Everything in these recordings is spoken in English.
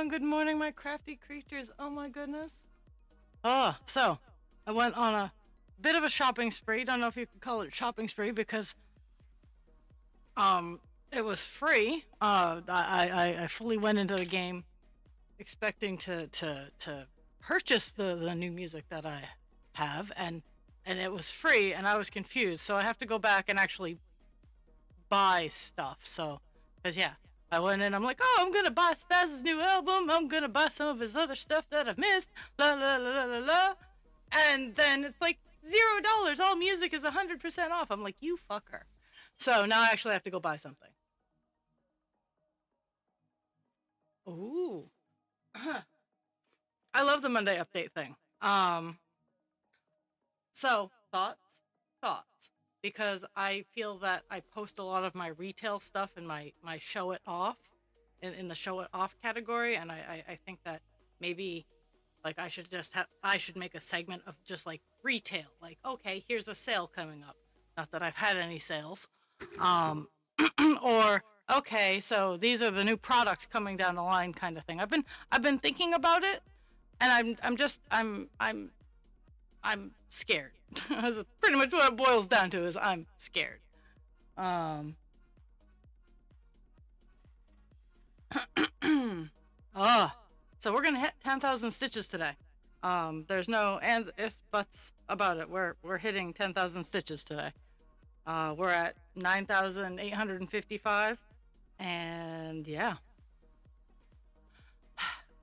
good morning, my crafty creatures. Oh my goodness. So I went on a bit of a shopping spree. Don't know if you could call it a shopping spree because it was free. I fully went into the game expecting to purchase the new music that I have, and it was free, and I was confused. So I have to go back and actually buy stuff. So, because yeah, I went in, I'm like, oh, I'm gonna buy Spaz's new album. I'm gonna buy some of his other stuff that I've missed. La la la la la la. And then it's like $0. All music is 100% off. I'm like, you fucker. So now I actually have to go buy something. Ooh. I love the Monday update thing. So thoughts. Because I feel that I post a lot of my retail stuff in my show it off, in the show it off category, and I think that maybe like I should make a segment of just like retail, like, okay, here's a sale coming up. Not that I've had any sales. Or okay, so these are the new products coming down the line kind of thing. I've been thinking about it, and I'm scared. That's pretty much what it boils down to, is I'm scared. So we're gonna hit 10,000 stitches today. There's no ands, ifs, buts about it. We're hitting 10,000 stitches today. We're at 9,855, and yeah,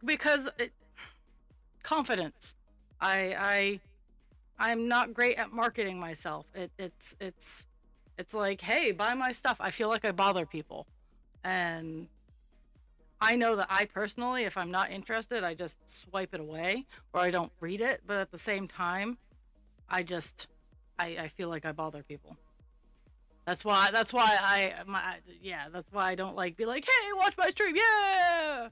because confidence. I'm not great at marketing myself. It's like, hey, buy my stuff. I feel like I bother people, and I know that I personally, if I'm not interested, I just swipe it away or I don't read it. But at the same time, I feel like I bother people. That's why I don't like be like, hey, watch my stream, yeah.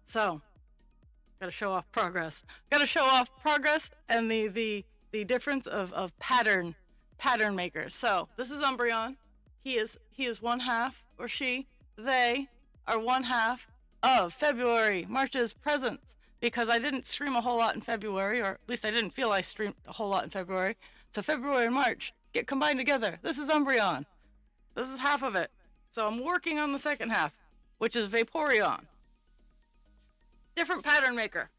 So gotta show off progress. And the difference of pattern makers. So this is Umbreon. He is one half, or they are one half of February, March's presents, because I didn't stream a whole lot in February, or at least I didn't feel I streamed a whole lot in February. So February and March get combined together. This is Umbreon. This is half of it. So I'm working on the second half, which is Vaporeon. Different pattern maker.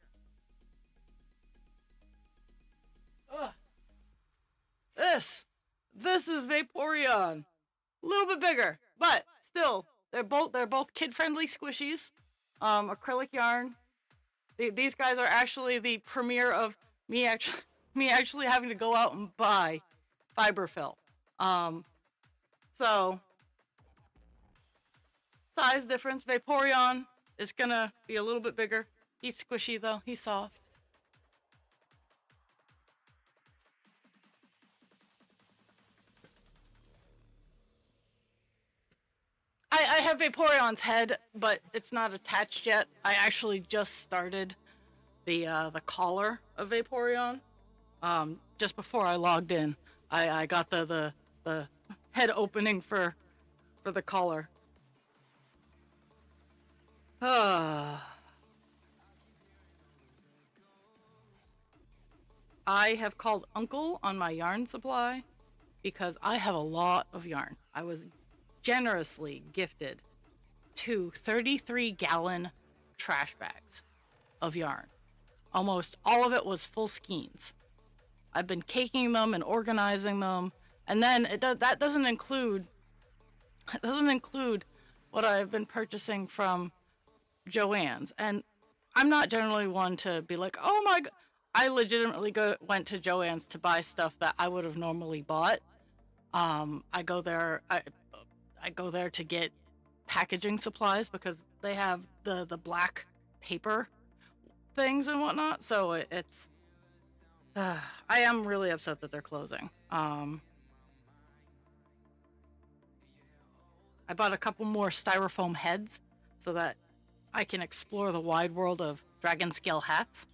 Ugh. This is Vaporeon. A little bit bigger, but still, they're both kid-friendly squishies. Acrylic yarn. These guys are actually the premiere of me actually having to go out and buy fiberfill. So size difference. Vaporeon is gonna be a little bit bigger. He's squishy though. He's soft. I have Vaporeon's head, but it's not attached yet. I actually just started the collar of Vaporeon. Just before I logged in, I got the head opening for the collar. I have called Uncle on my yarn supply because I have a lot of yarn. I was generously gifted 2 33-gallon trash bags of yarn. Almost all of it was full skeins. I've been caking them and organizing them, and then that doesn't include what I've been purchasing from Joann's. And I'm not generally one to be like, oh my god. I legitimately went to Joann's to buy stuff that I would have normally bought. I go there to get packaging supplies because they have the black paper things and whatnot. So it's I am really upset that they're closing. I bought a couple more styrofoam heads so that I can explore the wide world of dragon scale hats.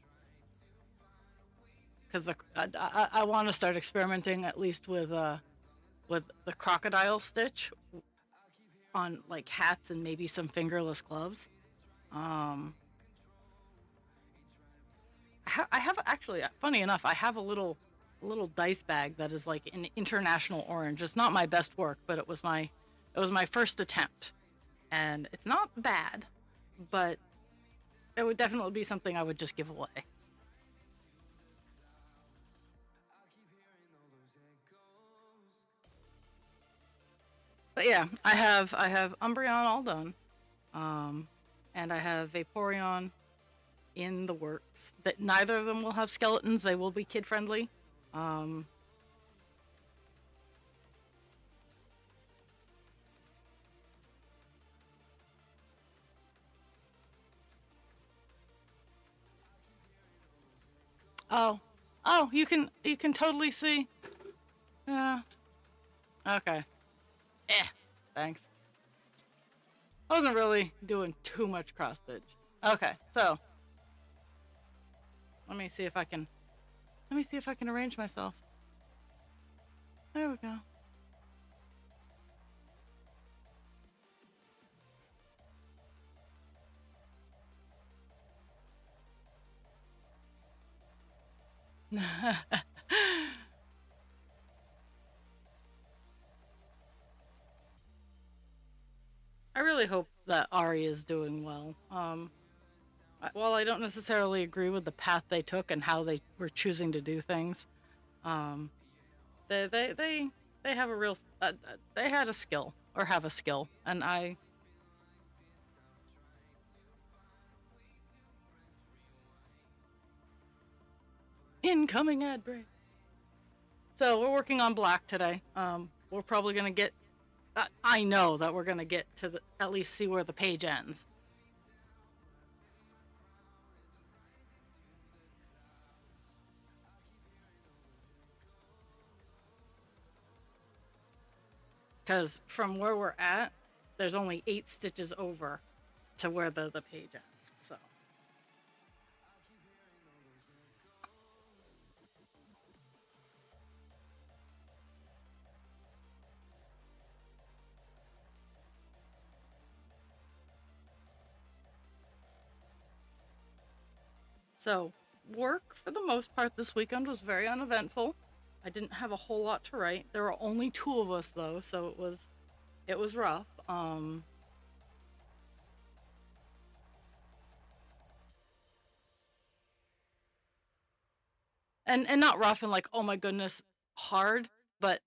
Because I want to start experimenting at least with with the crocodile stitch on like hats and maybe some fingerless gloves. Um, I have actually, funny enough, I have a little dice bag that is like an international orange. It's not my best work, but it was my first attempt, and it's not bad, but it would definitely be something I would just give away. But yeah, I have Umbreon all done, um, and I have Vaporeon in the works. That neither of them will have skeletons. They will be kid friendly. Um, oh, oh, you can totally see. Yeah. Okay. Eh. Thanks. I wasn't really doing too much cross stitch. Okay, so let me see if I can. Let me see if I can arrange myself. There we go. I really hope that Ari is doing well. While I don't necessarily agree with the path they took and how they were choosing to do things, um, they they they they have a real they had a skill or have a skill, and I incoming ad break. So we're working on black today. We're probably gonna get. I know that we're gonna get to the at least see where the page ends. Because from where we're at, there's only 8 stitches over to where the page ends. So work for the most part this weekend was very uneventful. I didn't have a whole lot to write. There were only 2 of us though, so it was rough. And not rough and like, oh my goodness, hard, but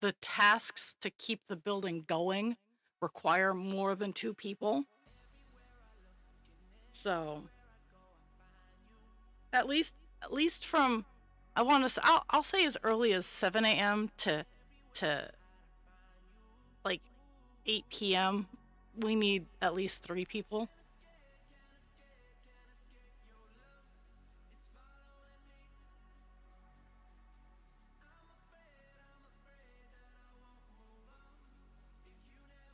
the tasks to keep the building going require more than 2 people. So at least from I want to I'll say as early as 7 a.m. to like 8 p.m. we need at least 3 people.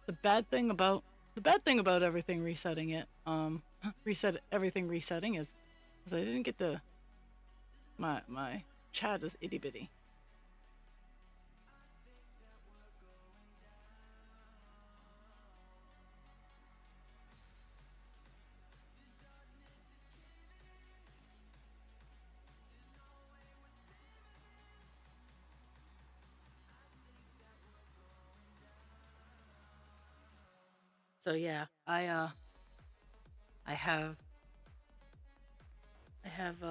The bad thing about the bad thing about everything resetting it reset everything resetting is I didn't get the my chat is itty bitty. So yeah, I have I have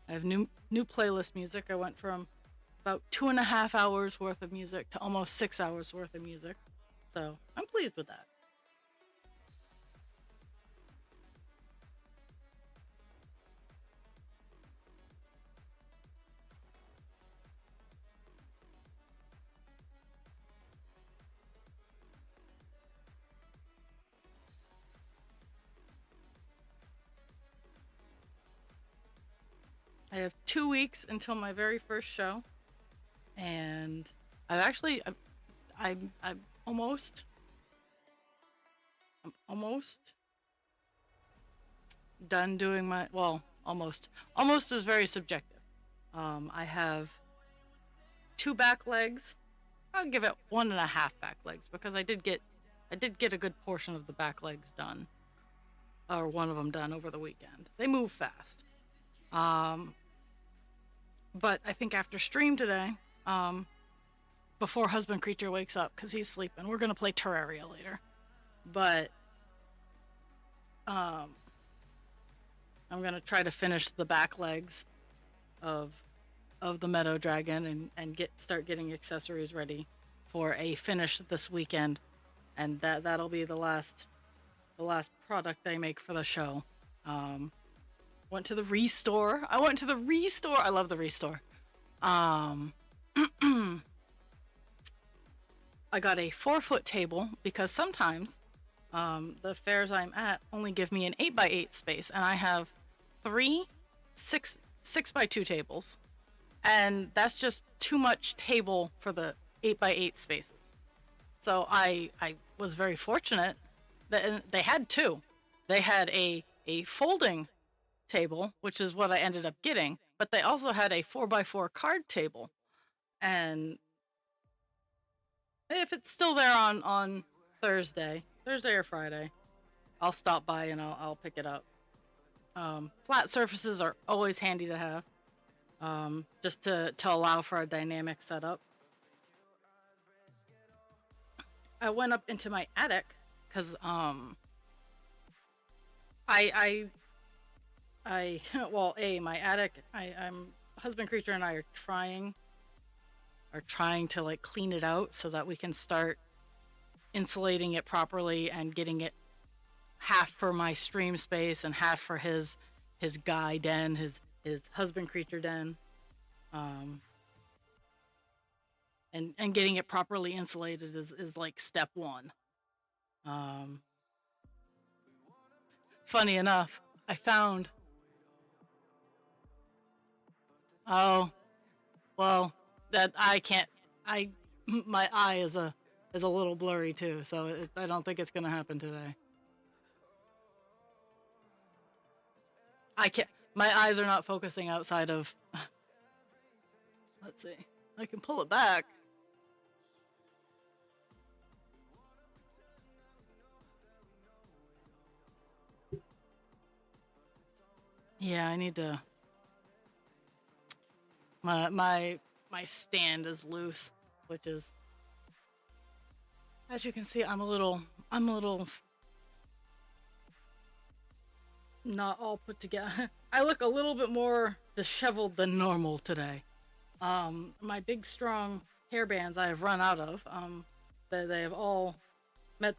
I have new playlist music. I went from about 2.5 hours worth of music to almost 6 hours worth of music. So I'm pleased with that. I have 2 weeks until my very first show, and I've actually I'm almost done doing my almost is very subjective. I have 2 back legs I'll give it 1.5 back legs because I did get a good portion of the back legs done, or one of them done over the weekend. They move fast. Um, but I think after stream today, before husband creature wakes up because he's sleeping, we're gonna play Terraria later. But um, I'm gonna try to finish the back legs of the Meadow Dragon and start getting accessories ready for a finish this weekend, and that'll be the last product I make for the show. Went to the Restore. I went to the Restore. I love the Restore. I got a 4-foot table because sometimes the fairs I'm at only give me an 8x8 space, and I have 3 6x2 tables, and that's just too much table for the 8x8 spaces. So I was very fortunate that they had 2. They had a folding table, which is what I ended up getting, but they also had a 4x4 card table. And if it's still there on Thursday or Friday, I'll stop by and I'll pick it up. Flat surfaces are always handy to have, just to allow for a dynamic setup. I went up into my attic because I well, my attic, I'm husband creature and I are trying to like clean it out so that we can start insulating it properly and getting it half for my stream space and half for his guy den, his husband creature den, and getting it properly insulated is like step 1. Funny enough, I found, oh, well, that my eye is a little blurry too, so I don't think it's gonna happen today. I can't, my eyes are not focusing outside of, let's see, I can pull it back. Yeah, I need to, my stand is loose, which is, as you can see, I'm a little not all put together. I look a little bit more disheveled than normal today. My big strong hair bands I have run out of. They have all met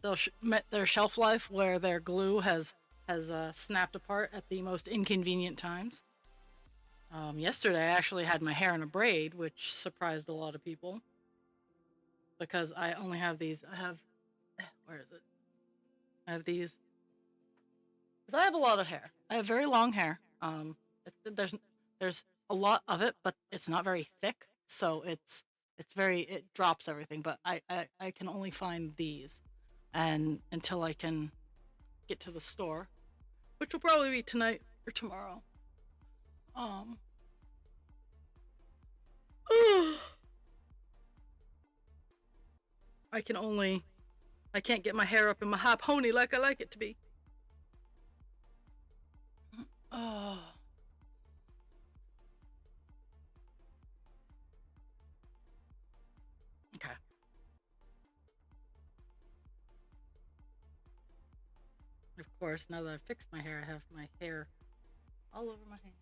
their shelf life, where their glue has snapped apart at the most inconvenient times. Yesterday I actually had my hair in a braid, which surprised a lot of people because I only have these. Where is it? I have these. Because I have a lot of hair. I have very long hair. There's a lot of it, but it's not very thick, so it drops everything. But I can only find these, and until I can get to the store, which will probably be tonight or tomorrow. I can't get my hair up in my high pony like I like it to be. Oh. Okay. Of course, now that I've fixed my hair, I have my hair all over my hand.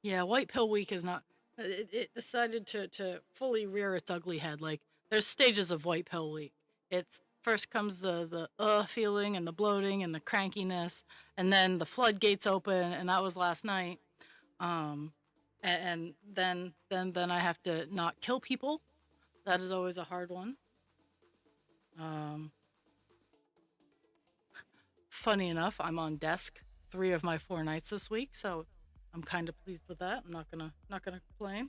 Yeah, White Pill Week is not. It decided to fully rear its ugly head. Like, there's stages of White Pill Week. It's first comes the feeling and the bloating and the crankiness, and then the floodgates open, and that was last night. And then I have to not kill people. That is always a hard one. Funny enough, I'm on desk 3 of my 4 nights this week, so I'm kind of pleased with that. I'm not gonna complain.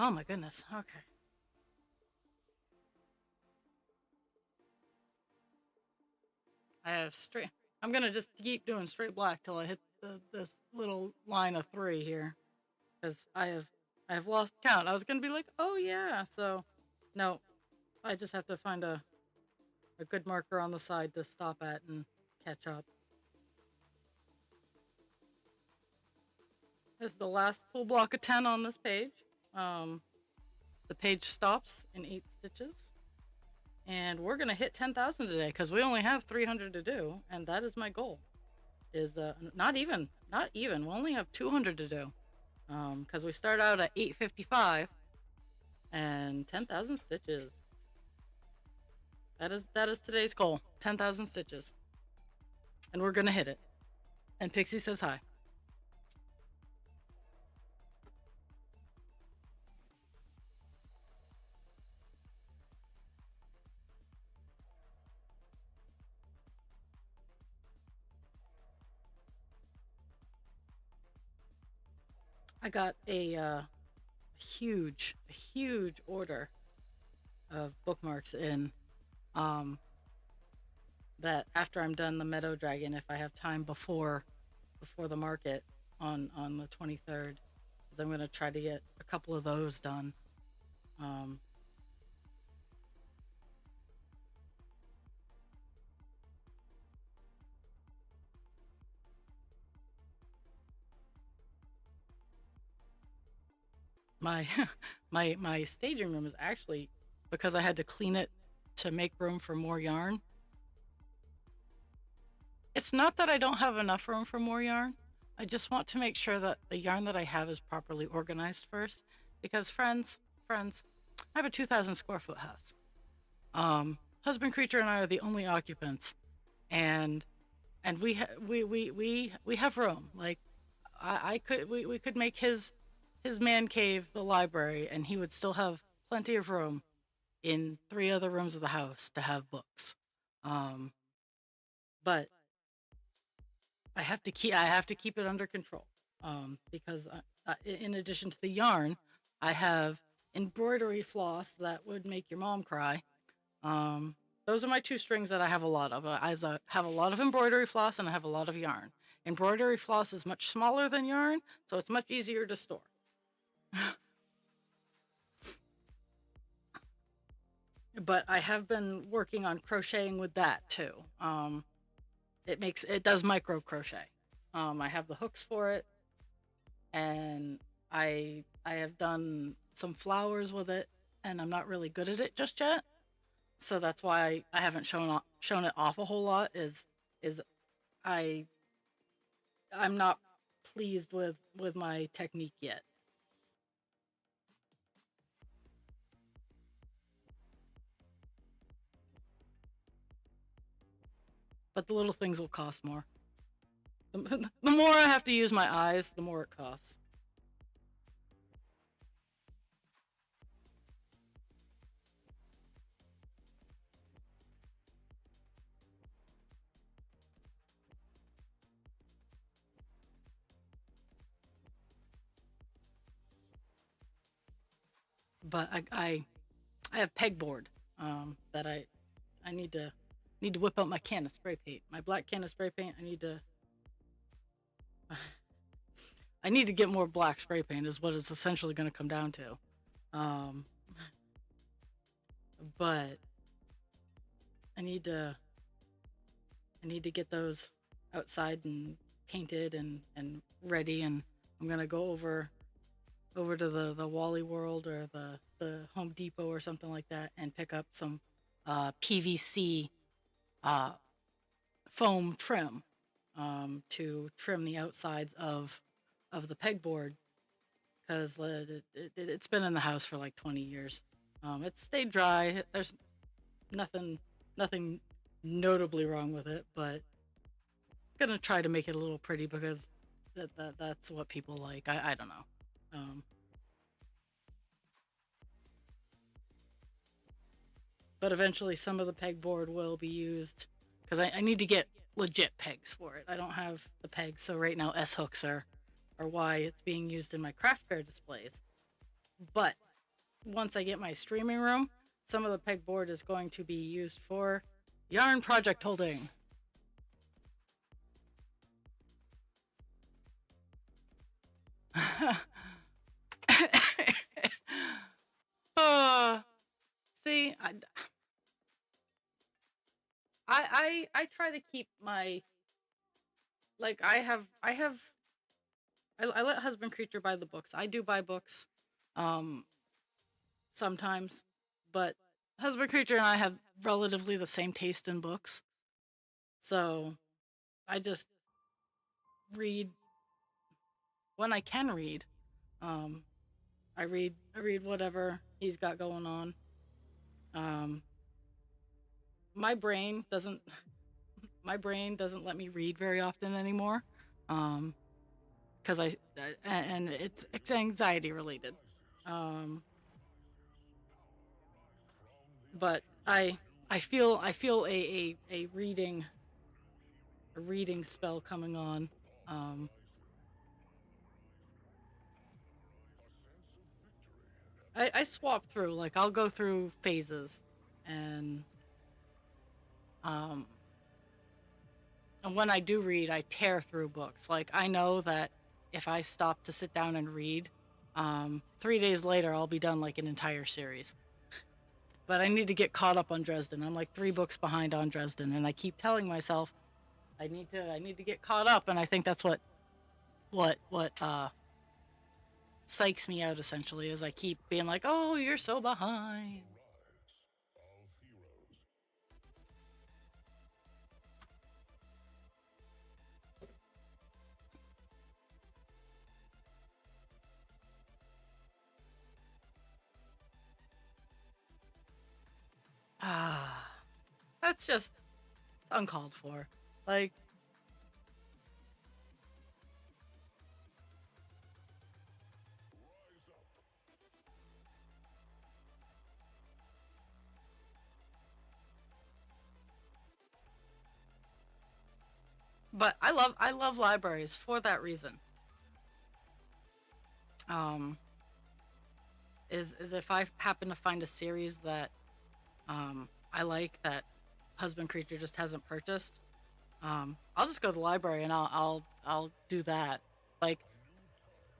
Oh my goodness. Okay. I have straight. I'm gonna just keep doing straight black till I hit this little line of 3 here, because I have lost count. I was gonna be like, oh yeah. So, no, I just have to find a good marker on the side to stop at and catch up. This is the last full block of 10 on this page. Um, the page stops in 8 stitches. And we're gonna hit 10,000 today because we only have 300 to do, and that is my goal. Is not even. We only have 200 to do, because we start out at 855, and 10,000 stitches. That is today's goal. 10,000 stitches, and we're gonna hit it. And Pixie says hi. I got a huge order of bookmarks in. That after I'm done the Meadow Dragon, if I have time before the market on the 23rd, because I'm gonna try to get a couple of those done. Um, my my staging room is actually, because I had to clean it to make room for more yarn. It's not that I don't have enough room for more yarn. I just want to make sure that the yarn that I have is properly organized first, because friends, I have a 2,000 square foot house. Husband Creature and I are the only occupants, and we have room. Like, we could make his man cave the library, and he would still have plenty of room in 3 other rooms of the house to have books. But I have to keep it under control, because in addition to the yarn, I have embroidery floss that would make your mom cry. Those are my 2 strings that I have a lot of. I have a lot of embroidery floss and I have a lot of yarn. Embroidery floss is much smaller than yarn, so it's much easier to store. But I have been working on crocheting with that too. It does micro crochet. I have the hooks for it, and I have done some flowers with it, and I'm not really good at it just yet. So that's why I haven't shown it off a whole lot. Is I I'm not pleased with my technique yet. But the little things will cost more. The more I have to use my eyes, the more it costs. But I have pegboard, that I need to whip out my can of spray paint. My black can of spray paint. I need to get more black spray paint is what it's essentially going to come down to. Um, but I need to get those outside and painted and ready, and I'm gonna go over to the Wally World or the Home Depot or something like that and pick up some PVC uh, foam trim, to trim the outsides of the pegboard, because it's been in the house for like 20 years. It's stayed dry. There's nothing notably wrong with it, but I'm gonna try to make it a little pretty because that's what people like. I don't know. But eventually some of the pegboard will be used, because I need to get legit pegs for it. I don't have the pegs, so right now S hooks are why it's being used in my craft fair displays. But once I get my streaming room, some of the pegboard is going to be used for yarn project holding. uh, see, I try to keep my, like, I let husband creature buy the books. I do buy books, um, sometimes, but husband creature and I have relatively the same taste in books, so I just read when I can read. Um, I read whatever he's got going on. Um, my brain doesn't my brain doesn't let me read very often anymore. Um, because and it's anxiety related. Um, but I feel a reading spell coming on. Um, I swap through, like I'll go through phases, and um and when I do read, I tear through books. Like I know that if I stop to sit down and read, 3 days later I'll be done like an entire series. But I need to get caught up on Dresden. I'm like 3 books behind on Dresden, and I keep telling myself I need to get caught up, and I think that's what psychs me out essentially, is I keep being like, "Oh, you're so behind." Ah, that's just uncalled for. Like, but I love libraries for that reason. Um, is if I happen to find a series that I like, that husband creature just hasn't purchased, I'll just go to the library and I'll do that. Like,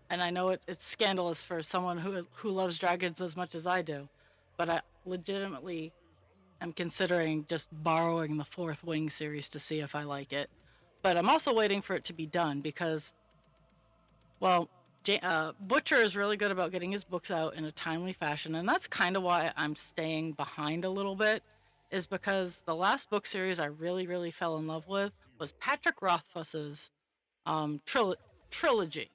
and I know it's scandalous for someone who loves dragons as much as I do, but I legitimately am considering just borrowing the Fourth Wing series to see if I like it. But I'm also waiting for it to be done because, well, Butcher is really good about getting his books out in a timely fashion, and that's kind of why I'm staying behind a little bit. Is because the last book series I really fell in love with was Patrick Rothfuss's trilogy.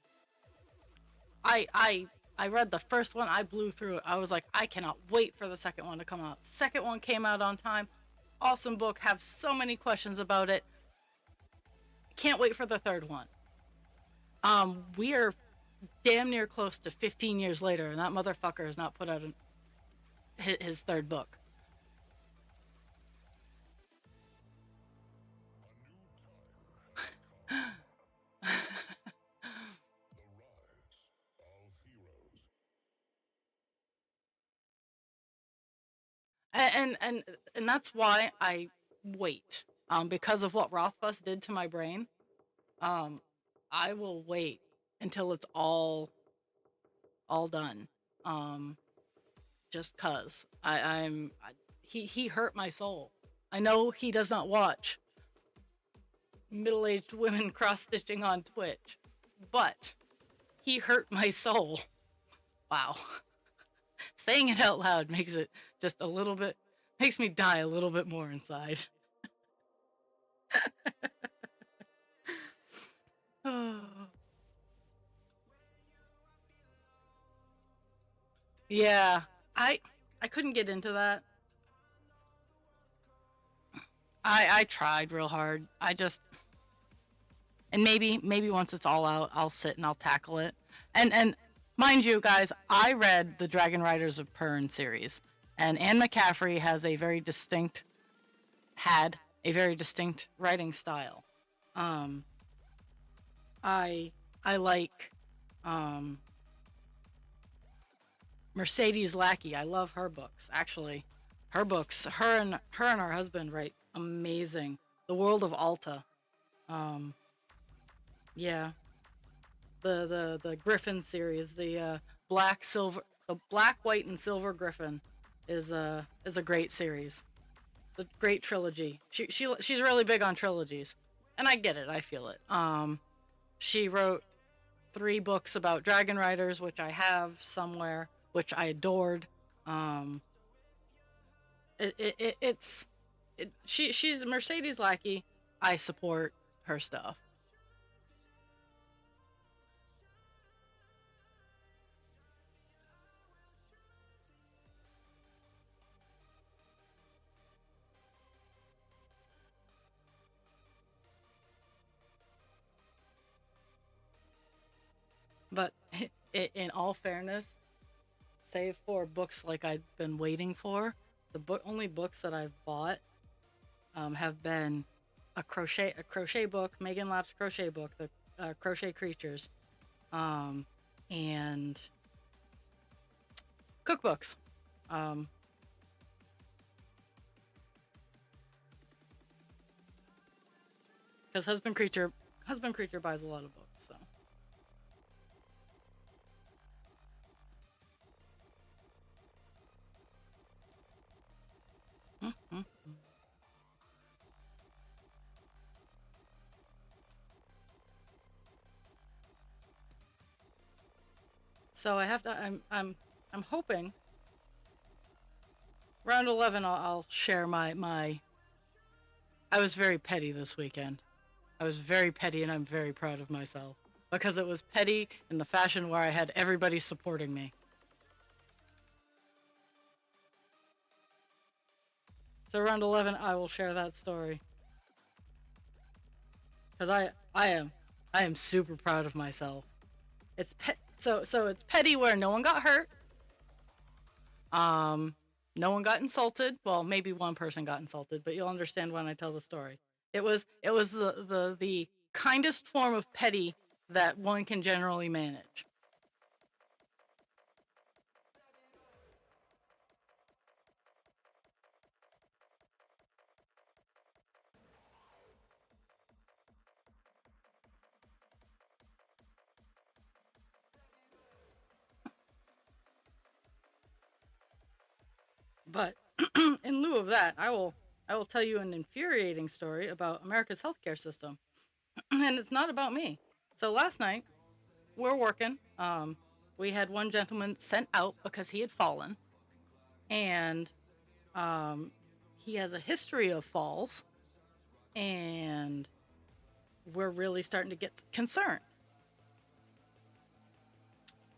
I I I read the first one. I blew through it. I was like, I cannot wait for the second one to come out. Second one came out on time. Awesome book. Have so many questions about it. Can't wait for the third one. We are damn near close to 15 years later, and that motherfucker has not put out his third book. And that's why I wait. Because of what Rothfuss did to my brain. Um, I will wait until it's all done. Um, just cause he hurt my soul. I know he does not watch middle-aged women cross-stitching on Twitch, but he hurt my soul. Wow. Saying it out loud makes it just a little bit, makes me die a little bit more inside. Yeah, I I couldn't get into that. I tried real hard. I just, and maybe once it's all out, I'll sit and I'll tackle it. And mind you, guys, I read the Dragon Riders of Pern series, and Anne McCaffrey has a very distinct had a very distinct writing style. Um, I I like um Mercedes Lackey. I love her books. Actually, her books. Her and her husband write amazing. The World of Alta. Um, yeah, the Griffin series, the black, white, and silver Griffin, is a great series. The great trilogy. She's really big on trilogies, and I get it. I feel it. She wrote 3 books about dragon riders, which I have somewhere, which I adored. Um, she's Mercedes Lackey. I support her stuff. But in all fairness, save for books like I've been waiting for, the only books that I've bought have been a crochet book, Megan Lapp's crochet book, the Crochet Creatures, um, and cookbooks. Um, because husband creature buys a lot of books. So Mhm. So I have to. I'm hoping round 11. I'll share my. I was very petty this weekend. I was very petty, and I'm very proud of myself because it was petty in the fashion where I had everybody supporting me. So round 11, I will share that story because I am super proud of myself. So it's petty where no one got hurt. Um, no one got insulted. Well, maybe one person got insulted, but you'll understand when I tell the story. It was the kindest form of petty that one can generally manage. But in lieu of that, I will tell you an infuriating story about America's healthcare system, and it's not about me. So last night we're working. We had one gentleman sent out because he had fallen, and um, he has a history of falls, and we're really starting to get concerned.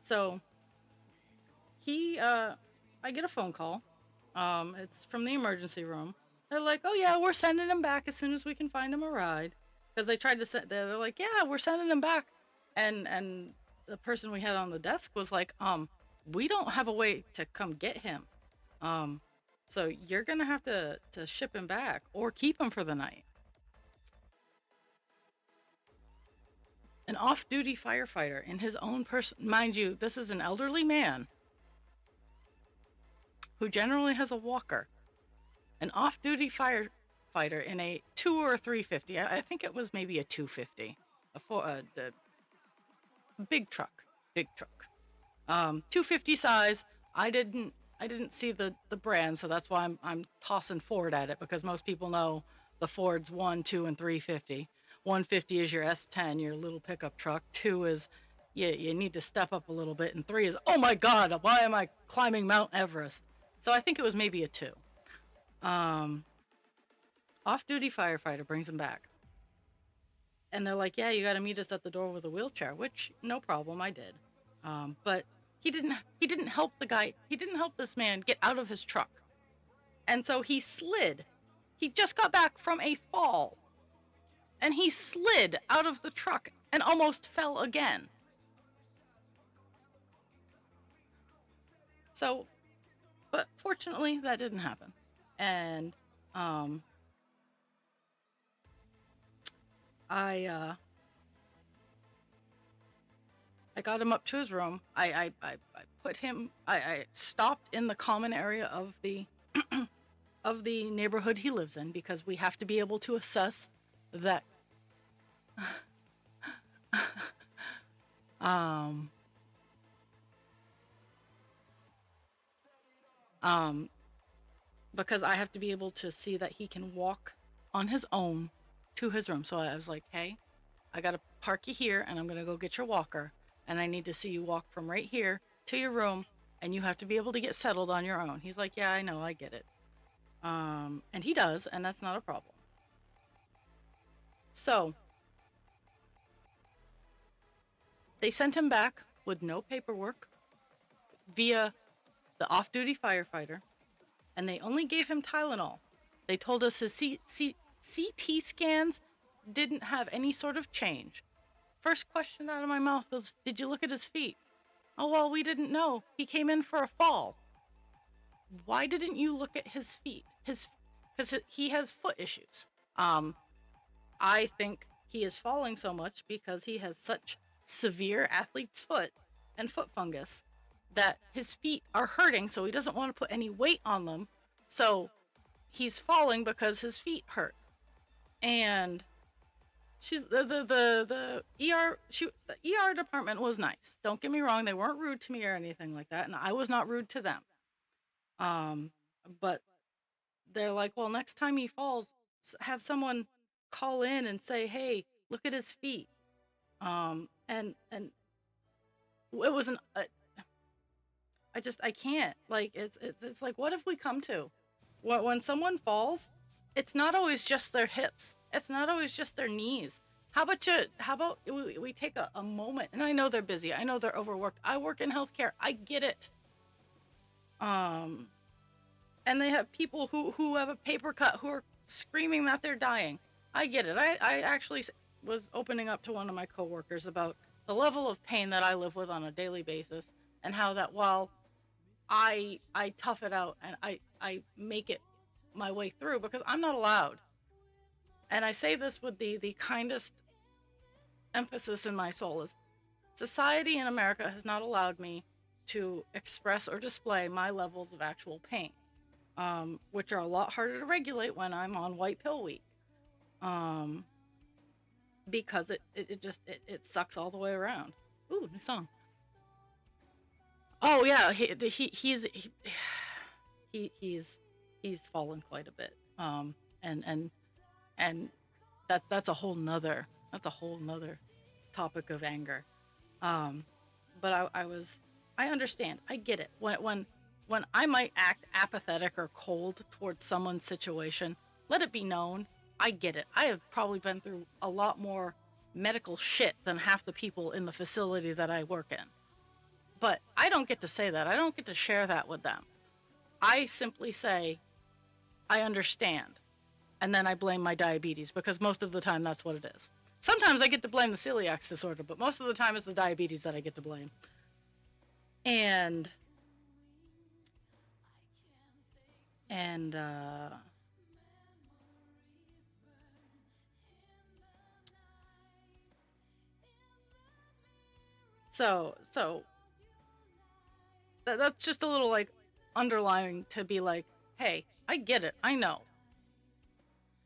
So I get a phone call. It's from the emergency room. They're like, "Oh yeah, we're sending him back as soon as we can find him a ride." Because they tried to send. They're like, "Yeah, we're sending him back," and the person we had on the desk was like, we don't have a way to come get him. Um, so you're gonna have to ship him back or keep him for the night." An off-duty firefighter in his own person, mind you, this is an elderly man who generally has a walker. An off-duty firefighter in a 2 or 350. I think it was maybe a 250, the big truck, big truck. 250 size. I didn't see the brand, so that's why I'm tossing Ford at it because most people know the Fords 1, 2, and 350. 150 is your S10, your little pickup truck. 2 is you need to step up a little bit, and 3 is, oh my God, why am I climbing Mount Everest? So I think it was maybe a 2. Um, Off-duty firefighter brings him back, and they're like, "Yeah, you got to meet us at the door with a wheelchair," which no problem, I did. But he didn't help the guy. He didn't help this man get out of his truck, and so he slid. He just got back from a fall, and he slid out of the truck and almost fell again. So, but fortunately, that didn't happen, and um, I got him up to his room. I put him. I stopped in the common area of the of the neighborhood he lives in because we have to be able to assess that. um, um, because I have to be able to see that he can walk on his own to his room. So I was like, hey, I got to park you here and I'm going to go get your walker. And I need to see you walk from right here to your room. And you have to be able to get settled on your own. He's like, yeah, I know, I get it. And he does, and that's not a problem. So they sent him back with no paperwork via the off-duty firefighter, and they only gave him Tylenol. They told us his CT scans didn't have any sort of change. First question out of my mouth was, did you look at his feet? Oh, well, we didn't know. He came in for a fall. Why didn't you look at his feet? Because he has foot issues. I think he is falling so much because he has such severe athlete's foot and foot fungus that his feet are hurting, so he doesn't want to put any weight on them. So he's falling because his feet hurt. And she's the ER department was nice. Don't get me wrong, they weren't rude to me or anything like that, and I was not rude to them. But they're like, well, next time he falls, have someone call in and say, hey, look at his feet. And it wasn't. I can't. Like it's like, what have we come to? When someone falls, it's not always just their hips. It's not always just their knees. How about we take a moment? And I know they're busy. I know they're overworked. I work in healthcare. I get it. And they have people who have a paper cut who are screaming that they're dying. I get it. I actually was opening up to one of my coworkers about the level of pain that I live with on a daily basis, and how that while I tough it out and I make it my way through because I'm not allowed. And I say this with the kindest emphasis in my soul is society in America has not allowed me to express or display my levels of actual pain, which are a lot harder to regulate when I'm on white pill week, because it sucks all the way around. Ooh, new song. Oh yeah, he's fallen quite a bit, and that's a whole nother topic of anger. But I understand. I get it. When I might act apathetic or cold towards someone's situation, let it be known. I get it. I have probably been through a lot more medical shit than half the people in the facility that I work in. But I don't get to say that. I don't get to share that with them. I simply say, I understand. And then I blame my diabetes, because most of the time that's what it is. Sometimes I get to blame the celiac disorder, but most of the time it's the diabetes that I get to blame. And so that's just a little like underlying to be like, hey, I get it. I know.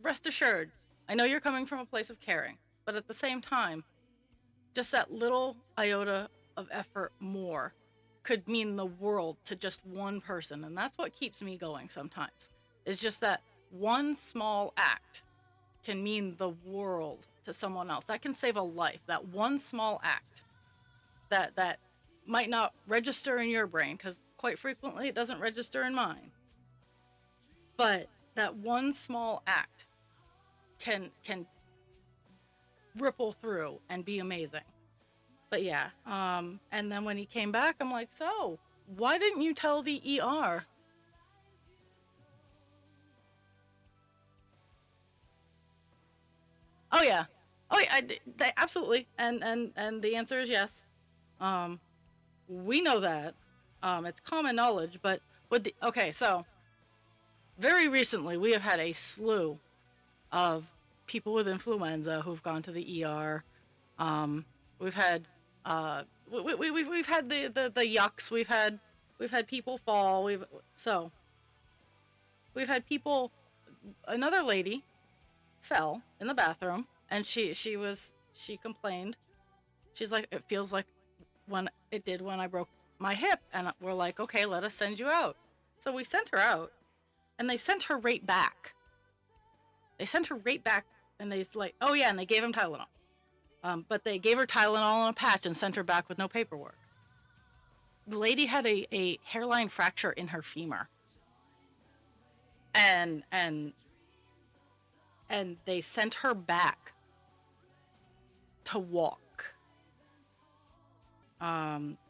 Rest assured, I know you're coming from a place of caring, but at the same time, just that little iota of effort more could mean the world to just one person. And that's what keeps me going sometimes. It's just that one small act can mean the world to someone else. That can save a life. That one small act that might not register in your brain, because quite frequently it doesn't register in mine. But that one small act can ripple through and be amazing. But yeah, and then when he came back, I'm like, so why didn't you tell the ER? Oh yeah, absolutely, and the answer is yes. We know that, it's common knowledge, but so very recently we have had a slew of people with influenza who've gone to the ER. We've had we've had the yucks. We've had people fall. We've had people. Another lady fell in the bathroom, and she complained. She's like, it feels like when it did when I broke my hip, and we're like, okay, let us send you out. So we sent her out, and they sent her right back. They sent her right back, and they's like, oh yeah, and they gave him Tylenol. But they gave her Tylenol on a patch and sent her back with no paperwork. The lady had a hairline fracture in her femur, and they sent her back to walk.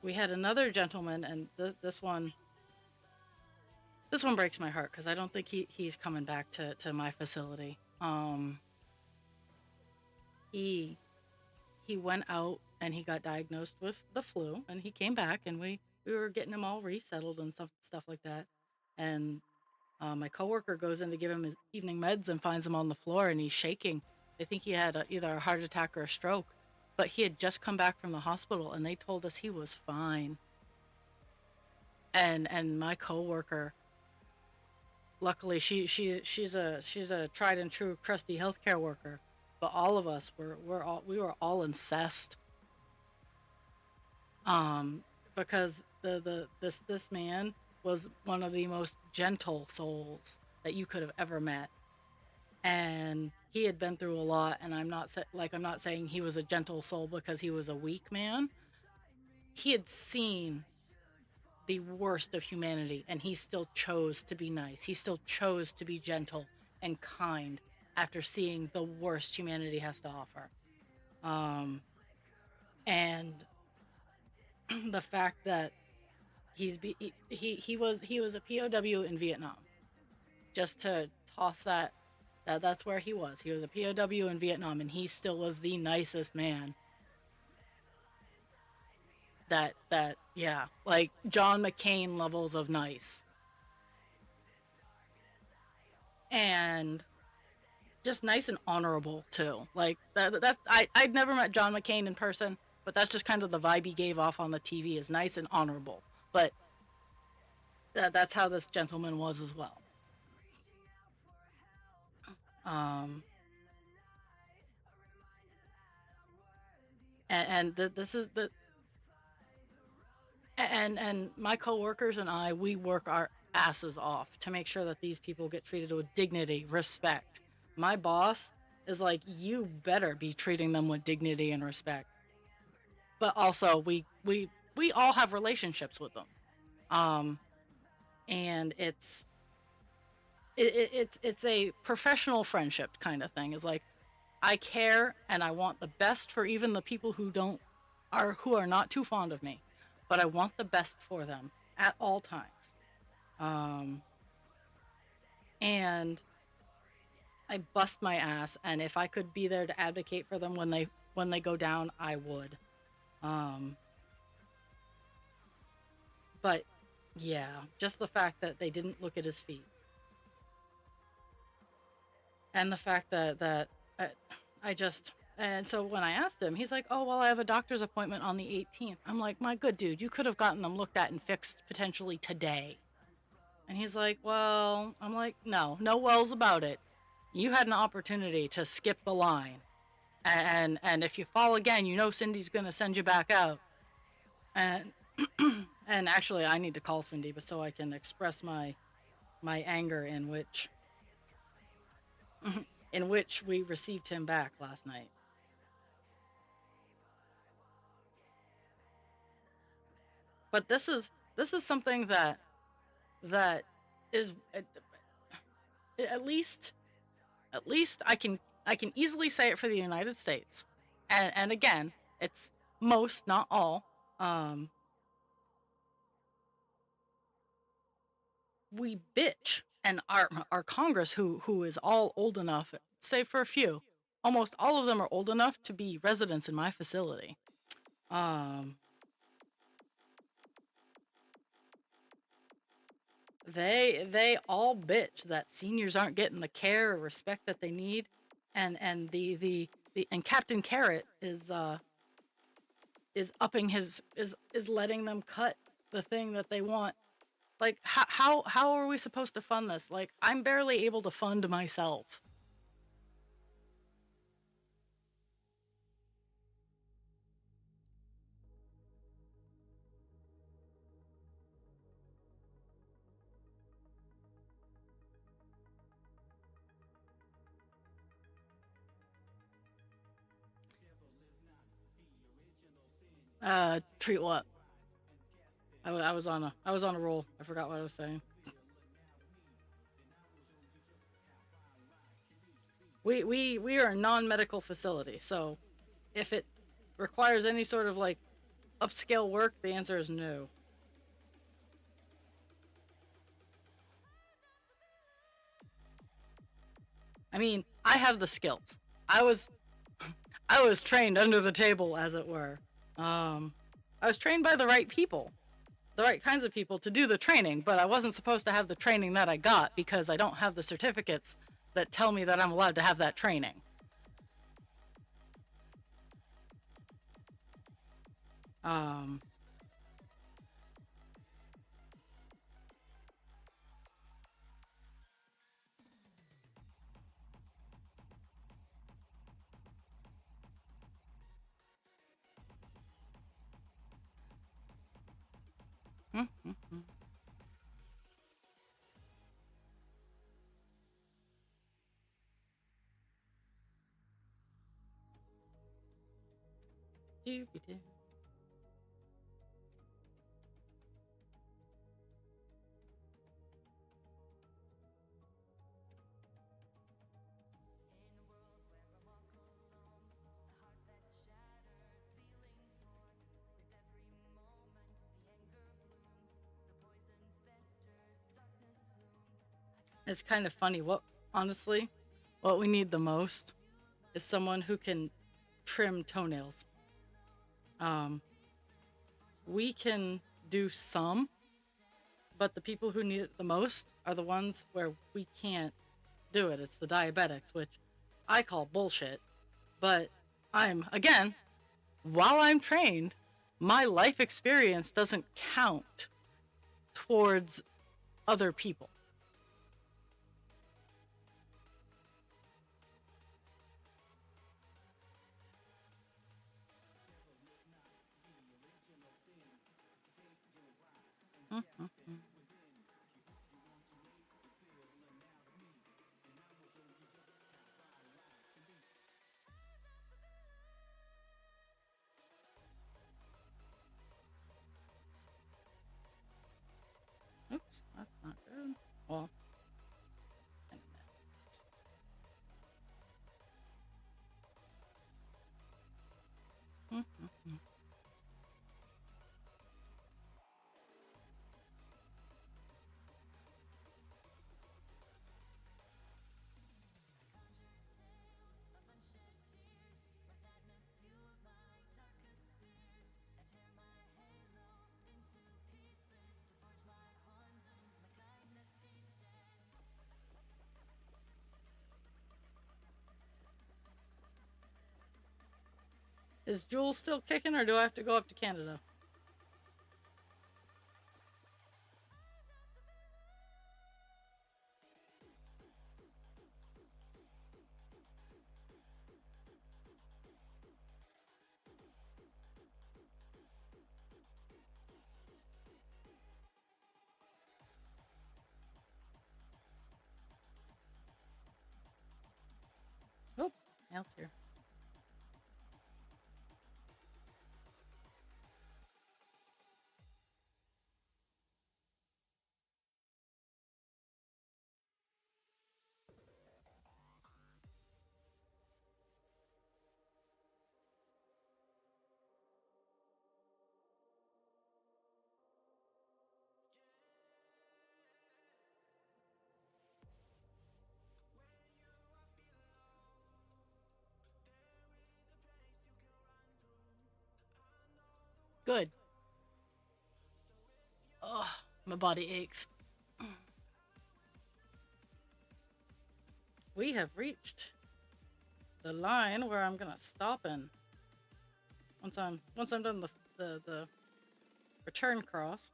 We had another gentleman, and this one breaks my heart because I don't think he's coming back to my facility. He went out and he got diagnosed with the flu, and he came back, and we were getting him all resettled and stuff like that. And my coworker goes in to give him his evening meds and finds him on the floor, and he's shaking. They think he had either a heart attack or a stroke, but he had just come back from the hospital, and they told us he was fine. And my coworker, luckily she's a tried and true crusty healthcare worker, but all of us we were all incensed. Because this man was one of the most gentle souls that you could have ever met, and he had been through a lot. And I'm not saying he was a gentle soul because he was a weak man. He had seen the worst of humanity, and he still chose to be nice. He still chose to be gentle and kind after seeing the worst humanity has to offer. And the fact that he was a POW in Vietnam, just to toss that's where he was. He was a POW in Vietnam, and he still was the nicest man. Yeah, like John McCain levels of nice. And just nice and honorable too. Like I'd never met John McCain in person, but that's just kind of the vibe he gave off on the TV, is nice and honorable. But that's how this gentleman was as well. This is the and my coworkers and we work our asses off to make sure that these people get treated with dignity, respect. My boss is like, you better be treating them with dignity and respect. But also, we all have relationships with them, and it's a professional friendship kind of thing. It's like, I care and I want the best for even the people who are not too fond of me, but I want the best for them at all times. And I bust my ass, and if I could be there to advocate for them when they go down, I would. But yeah, just the fact that they didn't look at his feet, and the fact that and so when I asked him, he's like, oh, well, I have a doctor's appointment on the 18th. I'm like, my good dude, you could have gotten them looked at and fixed potentially today. And he's like, well, I'm like, no wells about it. You had an opportunity to skip the line. And if you fall again, Cindy's going to send you back out. And and actually, I need to call Cindy, but so I can express my anger in which we received him back last night. But this is something that is at least I can easily say it for the United States, and again, it's most, not all. We bitch, and our Congress, who is all old enough, save for a few, almost all of them are old enough to be residents in my facility. They all bitch that seniors aren't getting the care or respect that they need, and Captain Carrot is is upping his is letting them cut the thing that they want. Like how are we supposed to fund this? Like I'm barely able to fund myself. Treat what? I was on a roll. I forgot what I was saying. We are a non-medical facility, so if it requires any sort of like upscale work, the answer is no. I mean, I have the skills. I was I was trained under the table, as it were. Um, I was trained by the right people, the right kinds of people to do the training, but I wasn't supposed to have the training that I got because I don't have the certificates that tell me that I'm allowed to have that training. Um, mm, mm, mm. Doobie-doo. It's kind of funny. What honestly, what we need the most is someone who can trim toenails. Um, we can do some, but the people who need it the most are the ones where we can't do it. It's the diabetics, which I call bullshit. But I'm, again, while I'm trained, my life experience doesn't count towards other people. Mm-hmm. Oops, that's not good. Well, mm-hmm. Is Jules still kicking, or do I have to go up to Canada? Oh, Al's here. Good. Oh, my body aches. We have reached the line where I'm gonna stop and Once I'm done the return cross.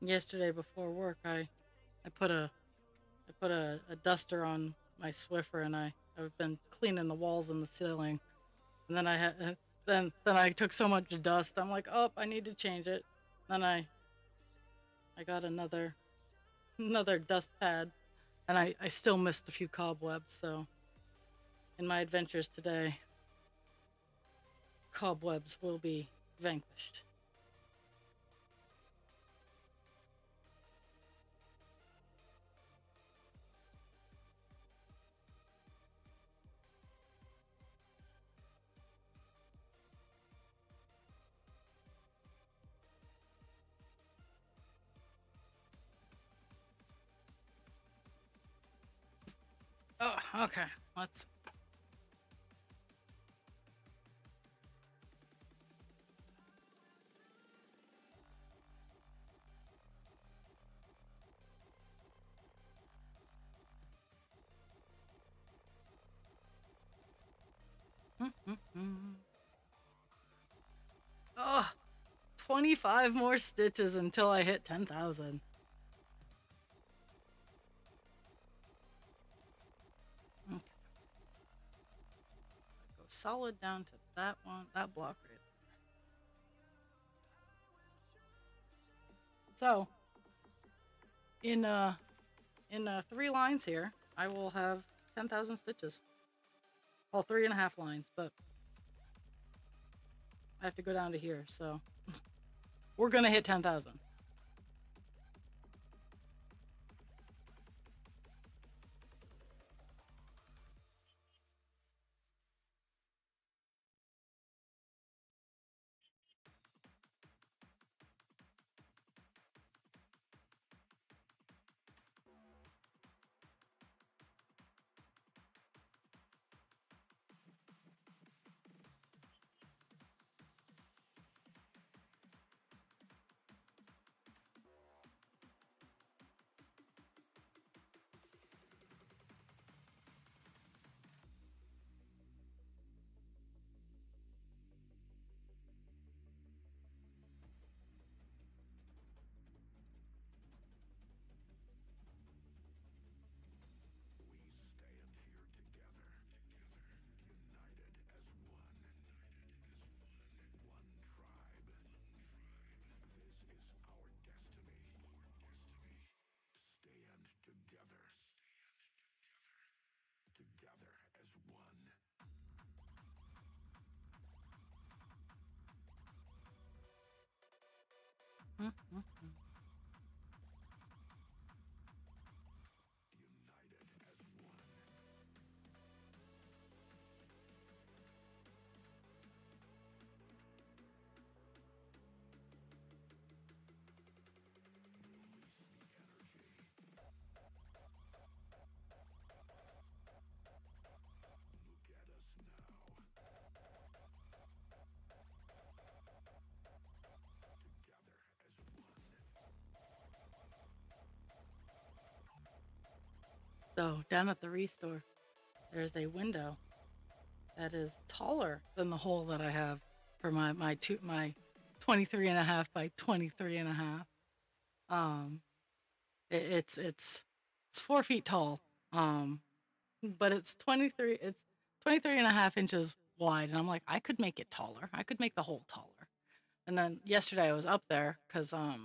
Yesterday before work, I put a duster on my Swiffer, and I've been cleaning the walls and the ceiling, and then I had then I took so much dust. I'm like, oh, I need to change it. Then I got another dust pad, and I still missed a few cobwebs. So in my adventures today, cobwebs will be vanquished. Oh, okay. Let's. Oh, 25 more stitches until I hit 10,000. Okay. Go solid down to that one, that block right there. So, in 3 lines here, I will have 10,000 stitches. Well, 3.5 lines, but I have to go down to here, so we're gonna hit 10,000. So down at the restore, there's a window that is taller than the hole that I have for my 23.5 by 23.5. Um, it's 4 feet tall. But it's 23.5 inches wide, and I'm like, I could make it taller. I could make the hole taller. And then yesterday I was up there because I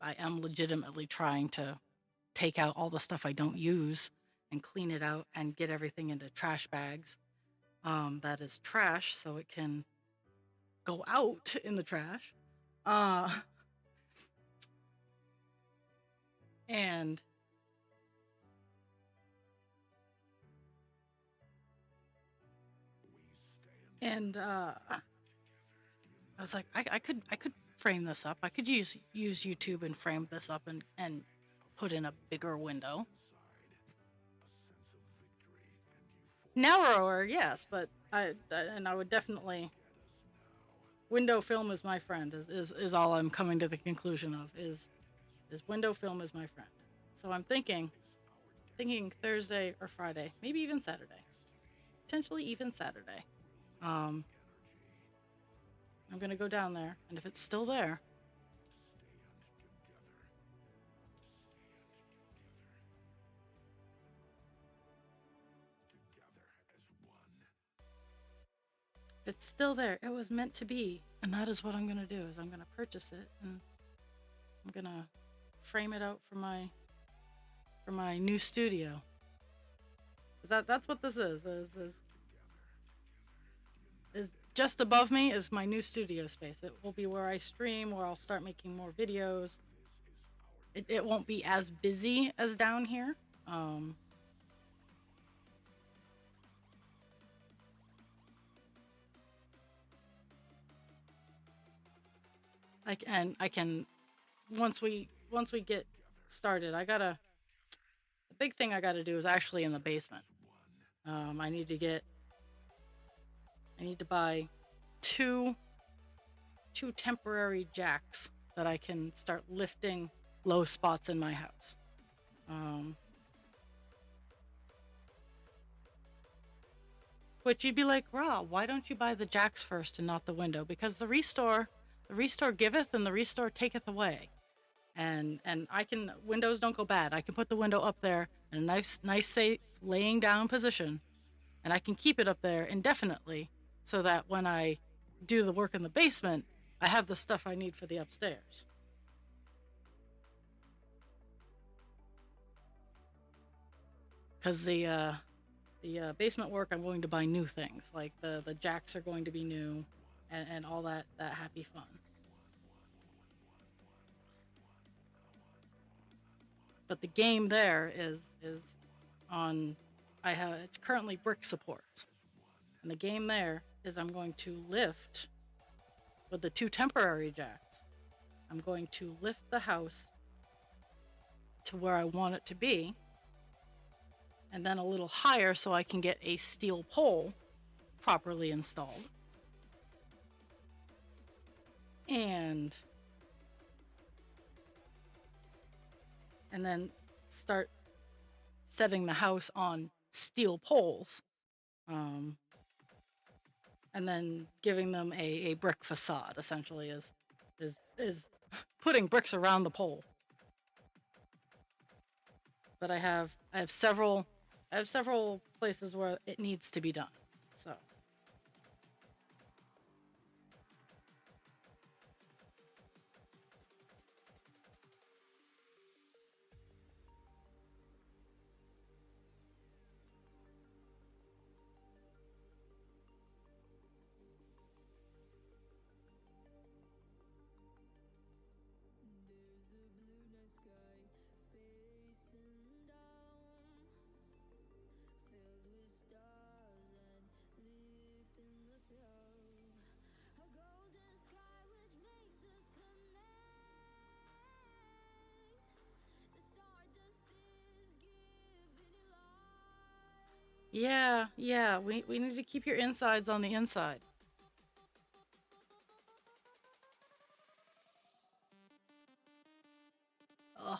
am legitimately trying to take out all the stuff I don't use and clean it out and get everything into trash bags. That is trash, so it can go out in the trash. Uh, and And I was like, I could frame this up. I could use YouTube and frame this up and put in a bigger window. Narrower, yes, but I would definitely, window film is my friend. Is all I'm coming to the conclusion of is window film is my friend. So I'm thinking Thursday or Friday, maybe even Saturday, potentially even Saturday. I'm gonna go down there, and if it's still there, if it's still there, it was meant to be, and that is what I'm gonna do. Is I'm gonna purchase it, and I'm gonna frame it out for my new studio. That's what this is just above me is my new studio space. It will be where I stream, where I'll start making more videos. It won't be as busy as down here. I can once we get started, the big thing I gotta do is actually in the basement. I need to buy two temporary jacks that I can start lifting low spots in my house. Which you'd be like, Raw, why don't you buy the jacks first and not the window? Because the restore giveth and the restore taketh away. And I can, windows don't go bad. I can put the window up there in a nice safe laying down position, and I can keep it up there indefinitely so that when I do the work in the basement, I have the stuff I need for the upstairs. Because the basement work, I'm going to buy new things. Like the jacks are going to be new, and all that happy fun. But the game there is on, it's currently brick support. And the game there is I'm going to lift with the two temporary jacks. I'm going to lift the house to where I want it to be, and then a little higher so I can get a steel pole properly installed. And then start setting the house on steel poles, and then giving them a brick facade. Essentially, is putting bricks around the pole. But I have several places where it needs to be done. So. Yeah, we need to keep your insides on the inside. Ugh.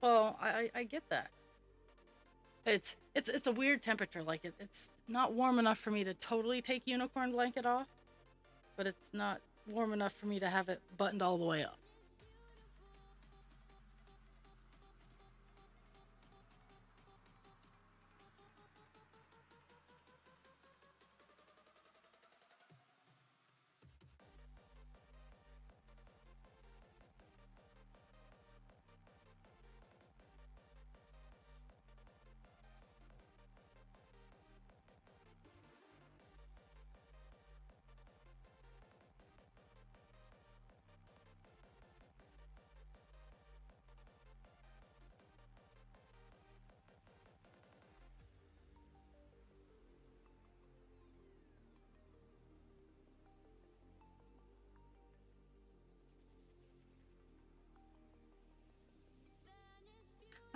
Well, I get that. It's a weird temperature. Like it's not warm enough for me to totally take unicorn blanket off, but it's not warm enough for me to have it buttoned all the way up.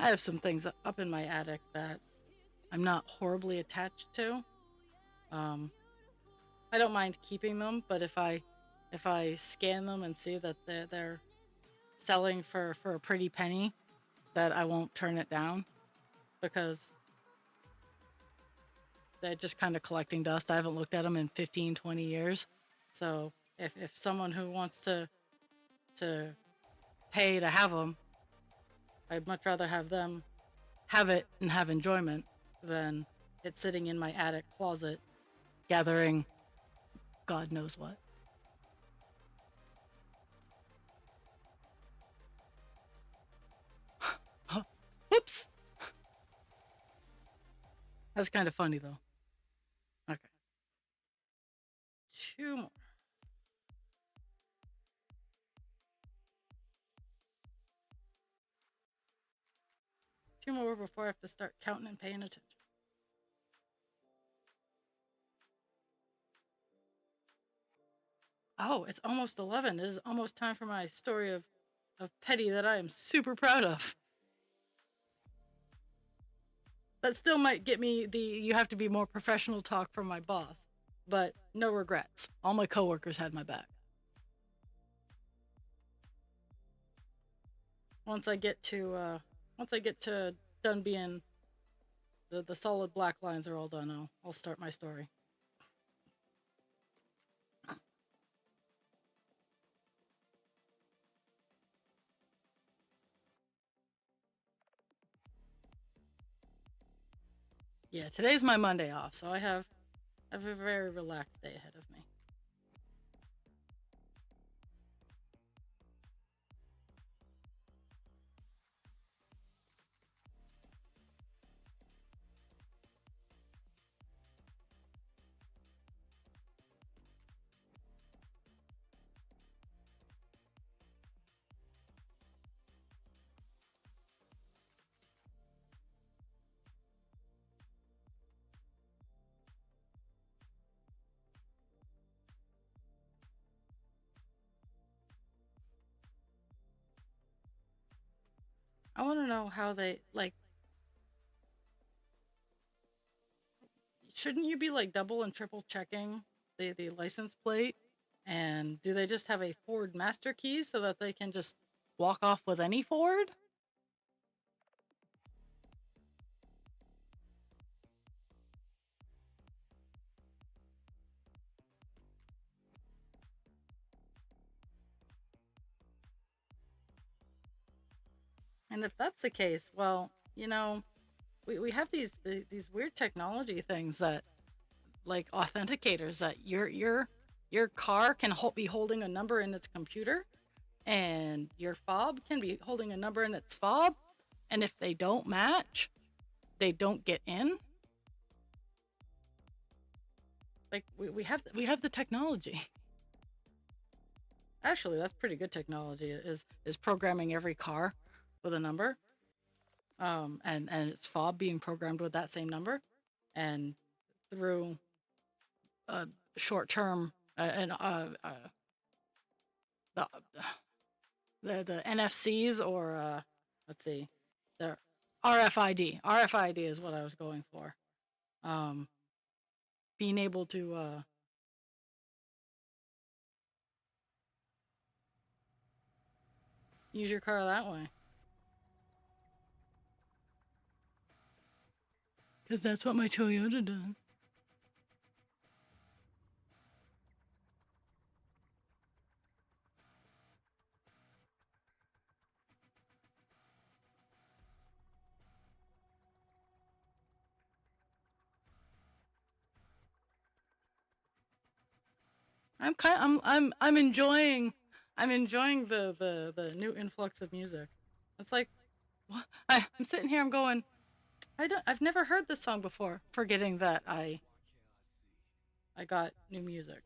I have some things up in my attic that I'm not horribly attached to. Um, I don't mind keeping them, but if I scan them and see that they're selling for a pretty penny, that I won't turn it down because they're just kind of collecting dust. I haven't looked at them in 15, 20 years. So if someone who wants to pay to have them, I'd much rather have them have it and have enjoyment than it sitting in my attic closet gathering God knows what. Whoops. That's kind of funny though. Okay. Two more. Two more before I have to start counting and paying attention. Oh, it's almost 11. It is almost time for my story of petty that I am super proud of. That still might get me the you have to be more professional talk from my boss, but no regrets. All my coworkers had my back. Once I get to done being the solid black lines are all done, I'll start my story. Yeah, today's my Monday off, so I have a very relaxed day ahead of me. I want to know how they like. Shouldn't you be like double and triple checking the license plate? And do they just have a Ford master key so that they can just walk off with any Ford? And if that's the case, well, we have these weird technology things that like authenticators that your car can be holding a number in its computer and your fob can be holding a number in its fob, and if they don't match, they don't get in. Like we have the technology. Actually, that's pretty good technology. Is programming every car with a number, and its fob being programmed with that same number, and through a short term and the the NFCs or let's see, the RFID. RFID is what I was going for. Um, being able to use your car that way. Because that's what my Toyota does. I'm enjoying the new influx of music. It's like what? I'm sitting here. I'm going. I've never heard this song before. Forgetting that I got new music.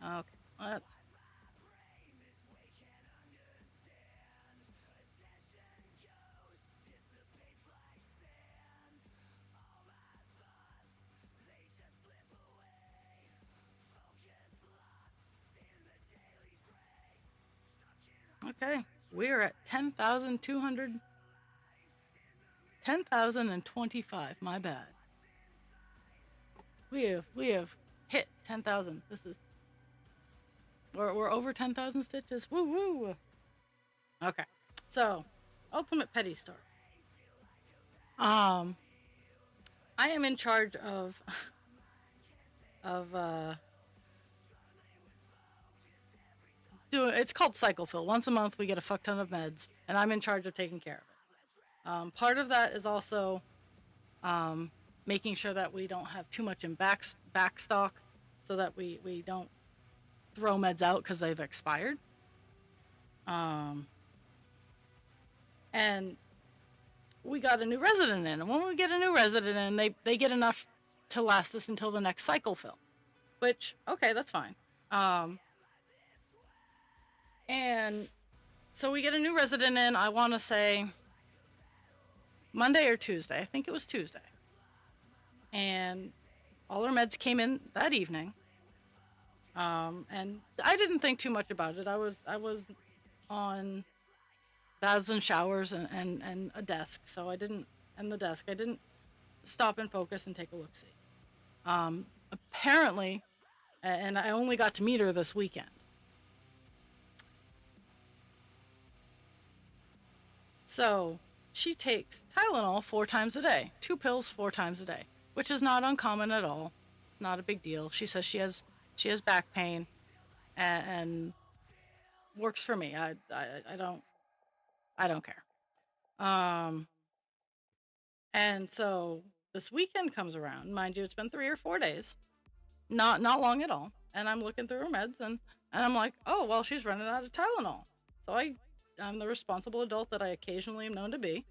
Okay, let's. Okay, we're at 10,200, 10,025. My bad. We have hit 10,000. This is we're over 10,000 stitches. Woo woo. Okay, so ultimate petty store. Um, I am in charge of doing. It's called cycle fill. Once a month, we get a fuck ton of meds, and I'm in charge of taking care of it. Part of that is also making sure that we don't have too much in back stock, so that we don't throw meds out because they've expired. And we got a new resident in, and when we get a new resident in, they get enough to last us until the next cycle fill, which, okay, that's fine. And so we get a new resident in, I want to say Monday or Tuesday. I think it was Tuesday. And all our meds came in that evening. And I didn't think too much about it. I was on baths and showers and a desk, so I didn't stop and focus and take a look see. Apparently, and I only got to meet her this weekend. So she takes Tylenol 4 times a day, 2 pills 4 times a day, which is not uncommon at all. It's not a big deal. She says she has back pain, and works for me. I don't care. And so this weekend comes around. Mind you, it's been 3 or 4 days, not long at all. And I'm looking through her meds, and I'm like, oh well, she's running out of Tylenol. So I'm the responsible adult that I occasionally am known to be,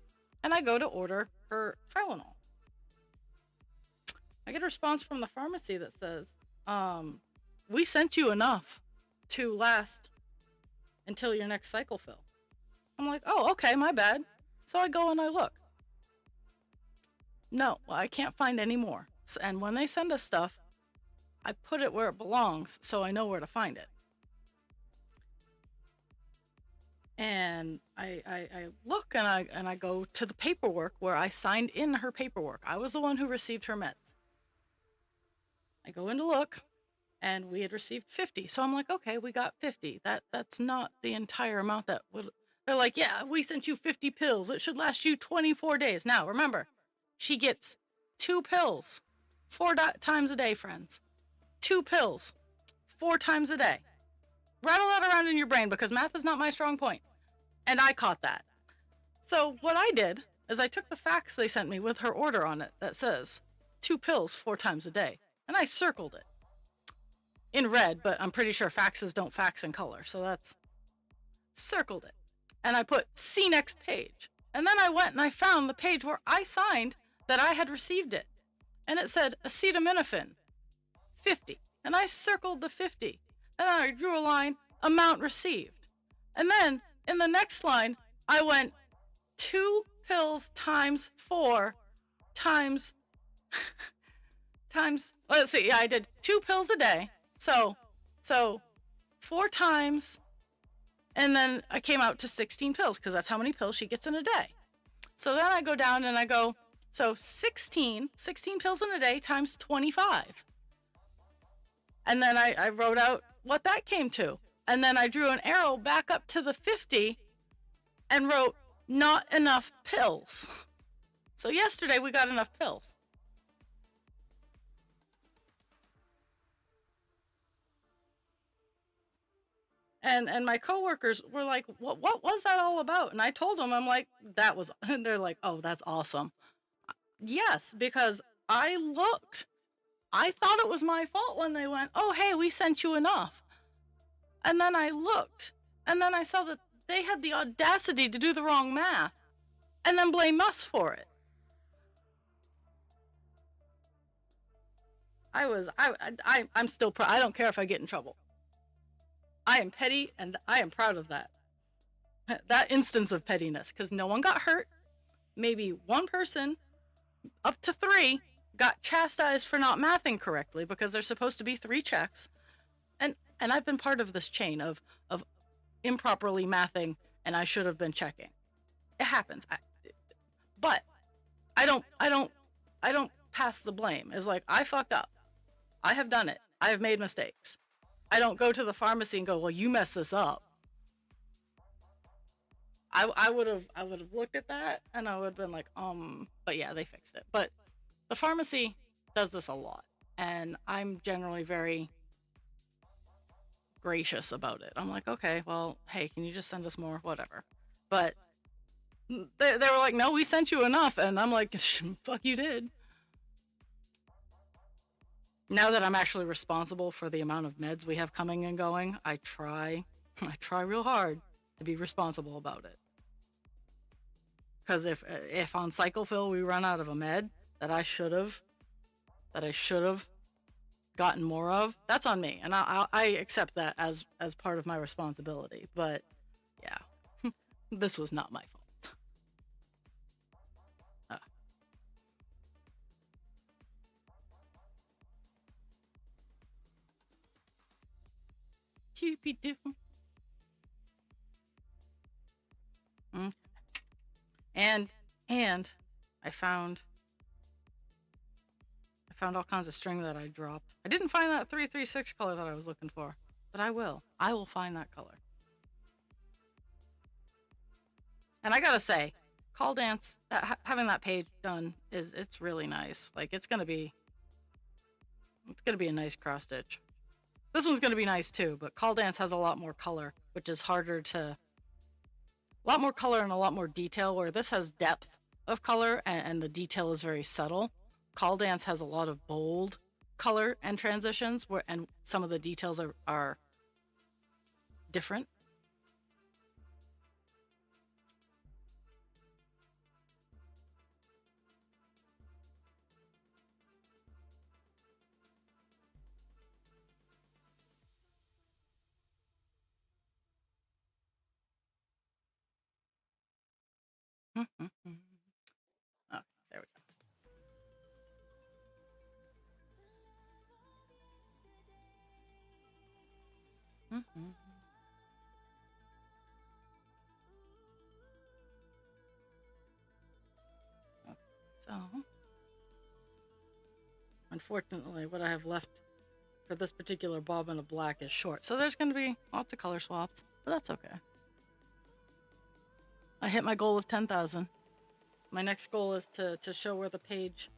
and I go to order her Tylenol. I get a response from the pharmacy that says, we sent you enough to last until your next cycle fill. I'm like, oh, okay, my bad. So I go and I look. No, I can't find any more. And when they send us stuff, I put it where it belongs so I know where to find it. And I look and I go to the paperwork where I signed in her paperwork. I was the one who received her meds. I go in to look, and we had received 50. So I'm like, okay, we got 50. That's not the entire amount that would. They're like, yeah, we sent you 50 pills. It should last you 24 days. Now, remember, she gets 2 pills 4 times a day, friends. 2 pills 4 times a day. Rattle that around in your brain, because math is not my strong point. And I caught that. So what I did is I took the fax they sent me with her order on it that says 2 pills 4 times a day, and I circled it in red, but I'm pretty sure faxes don't fax in color, so that's circled it. And I put see next page. And then I went and I found the page where I signed that I had received it. And it said acetaminophen 50. And I circled the 50. And then I drew a line, amount received. And then in the next line, I went 2 pills times 4 times let's see, yeah, I did 2 pills a day. So 4 times, and then I came out to 16 pills, because that's how many pills she gets in a day. So then I go down and I go, so 16 pills in a day times 25. And then I wrote out what that came to. And then I drew an arrow back up to the 50 and wrote, not enough pills. So yesterday we got enough pills. And my coworkers were like, what was that all about? And I told them, I'm like, that was, and they're like, oh, that's awesome. Yes, because I looked. I thought it was my fault when they went, oh, hey, we sent you enough. And then I looked, and then I saw that they had the audacity to do the wrong math and then blame us for it. I'm still I don't care if I get in trouble. I am petty, and I am proud of that. That instance of pettiness, because no one got hurt. Maybe one person, up to three, got chastised for not mathing correctly because there's supposed to be three checks. And I've been part of this chain of improperly mathing, and I should have been checking. It happens. But I don't pass the blame. It's like, I fucked up. I have done it. I have made mistakes. I don't go to the pharmacy and go, well, you messed this up. I would have looked at that and I would have been like, but yeah, they fixed it. But the pharmacy does this a lot, and I'm generally very gracious about it. I'm like, okay, well, hey, can you just send us more? Whatever. But they were like, no, we sent you enough. And I'm like, fuck, you did. Now that I'm actually responsible for the amount of meds we have coming and going, I try real hard to be responsible about it. Because if on cycle fill we run out of a med that I should have gotten more of, that's on me, and I accept that as part of my responsibility. But yeah, this was not my fault. Uh, Doopy doo. Mm. And I found all kinds of string that I dropped. I didn't find that 336 color that I was looking for, but I will. I will find that color. And I gotta say, Call Dance, having that page done it's really nice. Like, it's gonna be a nice cross stitch. This one's gonna be nice too, but Call Dance has a lot more color, which is harder to. A lot more color and a lot more detail, where this has depth of color and the detail is very subtle. Call Dance has a lot of bold color and transitions, and some of the details are different. Oh, there we go. So, unfortunately, what I have left for this particular bobbin of black is short. So there's going to be lots of color swaps, but that's okay. I hit my goal of 10,000. My next goal is to show where the page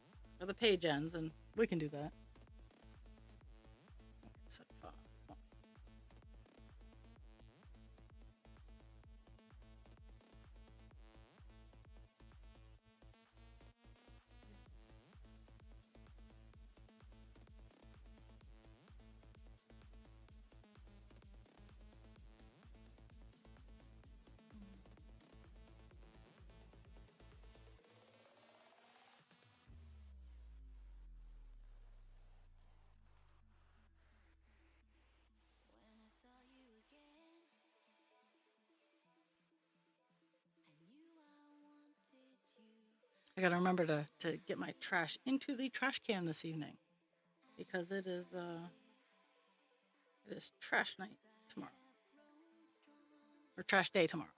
ends, and we can do that. So, I gotta remember to get my trash into the trash can this evening, because it is trash night tomorrow, or trash day tomorrow.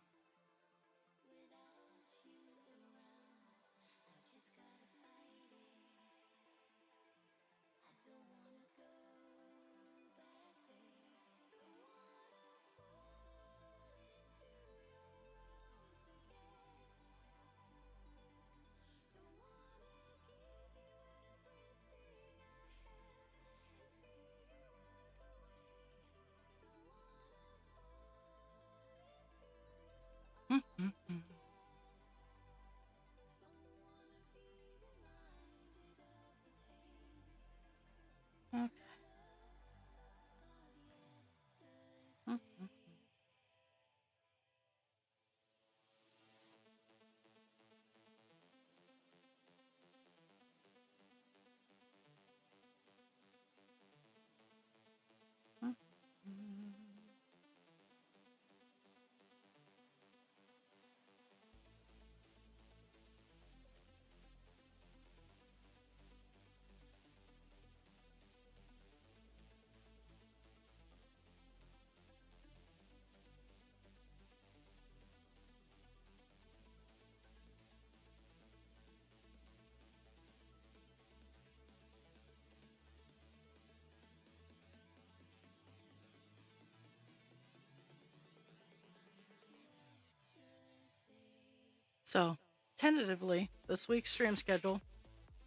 So, tentatively, this week's stream schedule,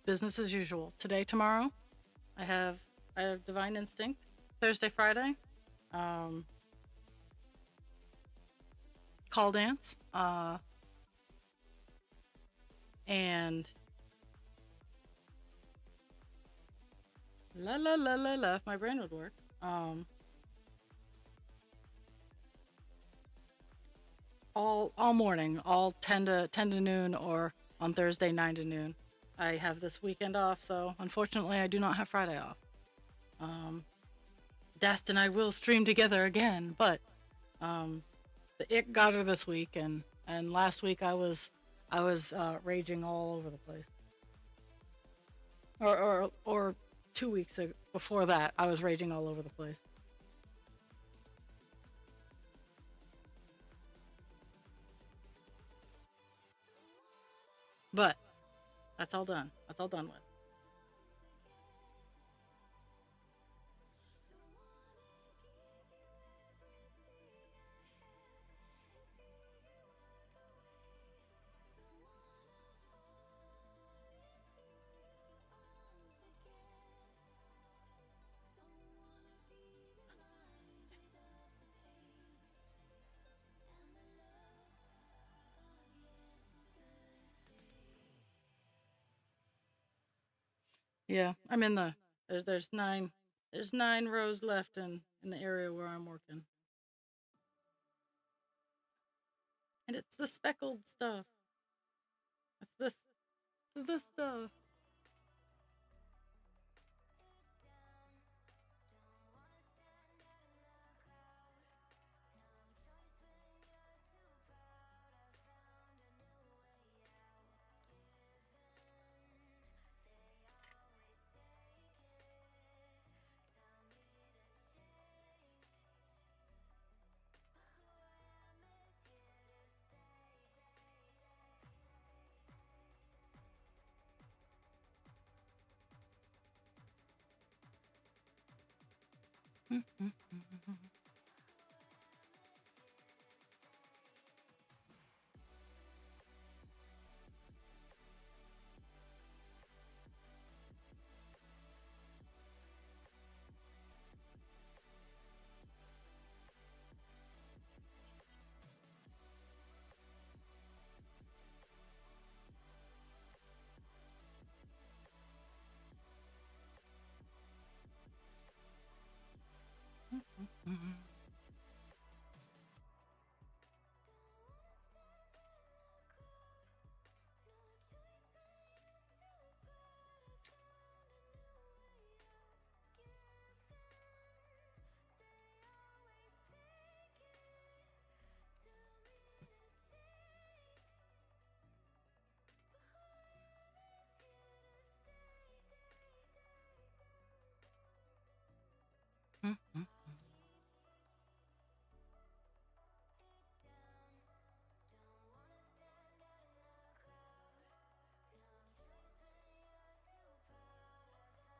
business as usual. Today, tomorrow, I have Divine Instinct. Thursday, Friday, um, Call Dance, and if my brain would work. All morning, all 10 to noon, or on Thursday 9 to noon. I have this weekend off, so unfortunately I do not have Friday off. Dast and I will stream together again, but the ick got her this week, and last week I was raging all over the place. Or 2 weeks before that, I was raging all over the place. But that's all done. That's all done with. Yeah, I'm in the there's 9 rows left in the area where I'm working. And it's the speckled stuff. It's this stuff.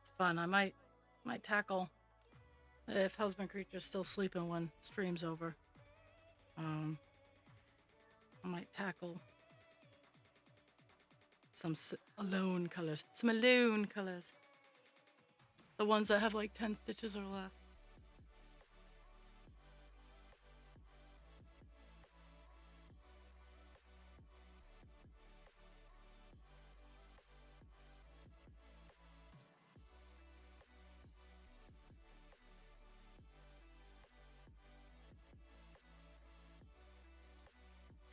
It's fun. I might tackle if Husband Creature's still sleeping when stream's over. I might tackle some alone colors. Some alone colors. The ones that have like 10 stitches or less.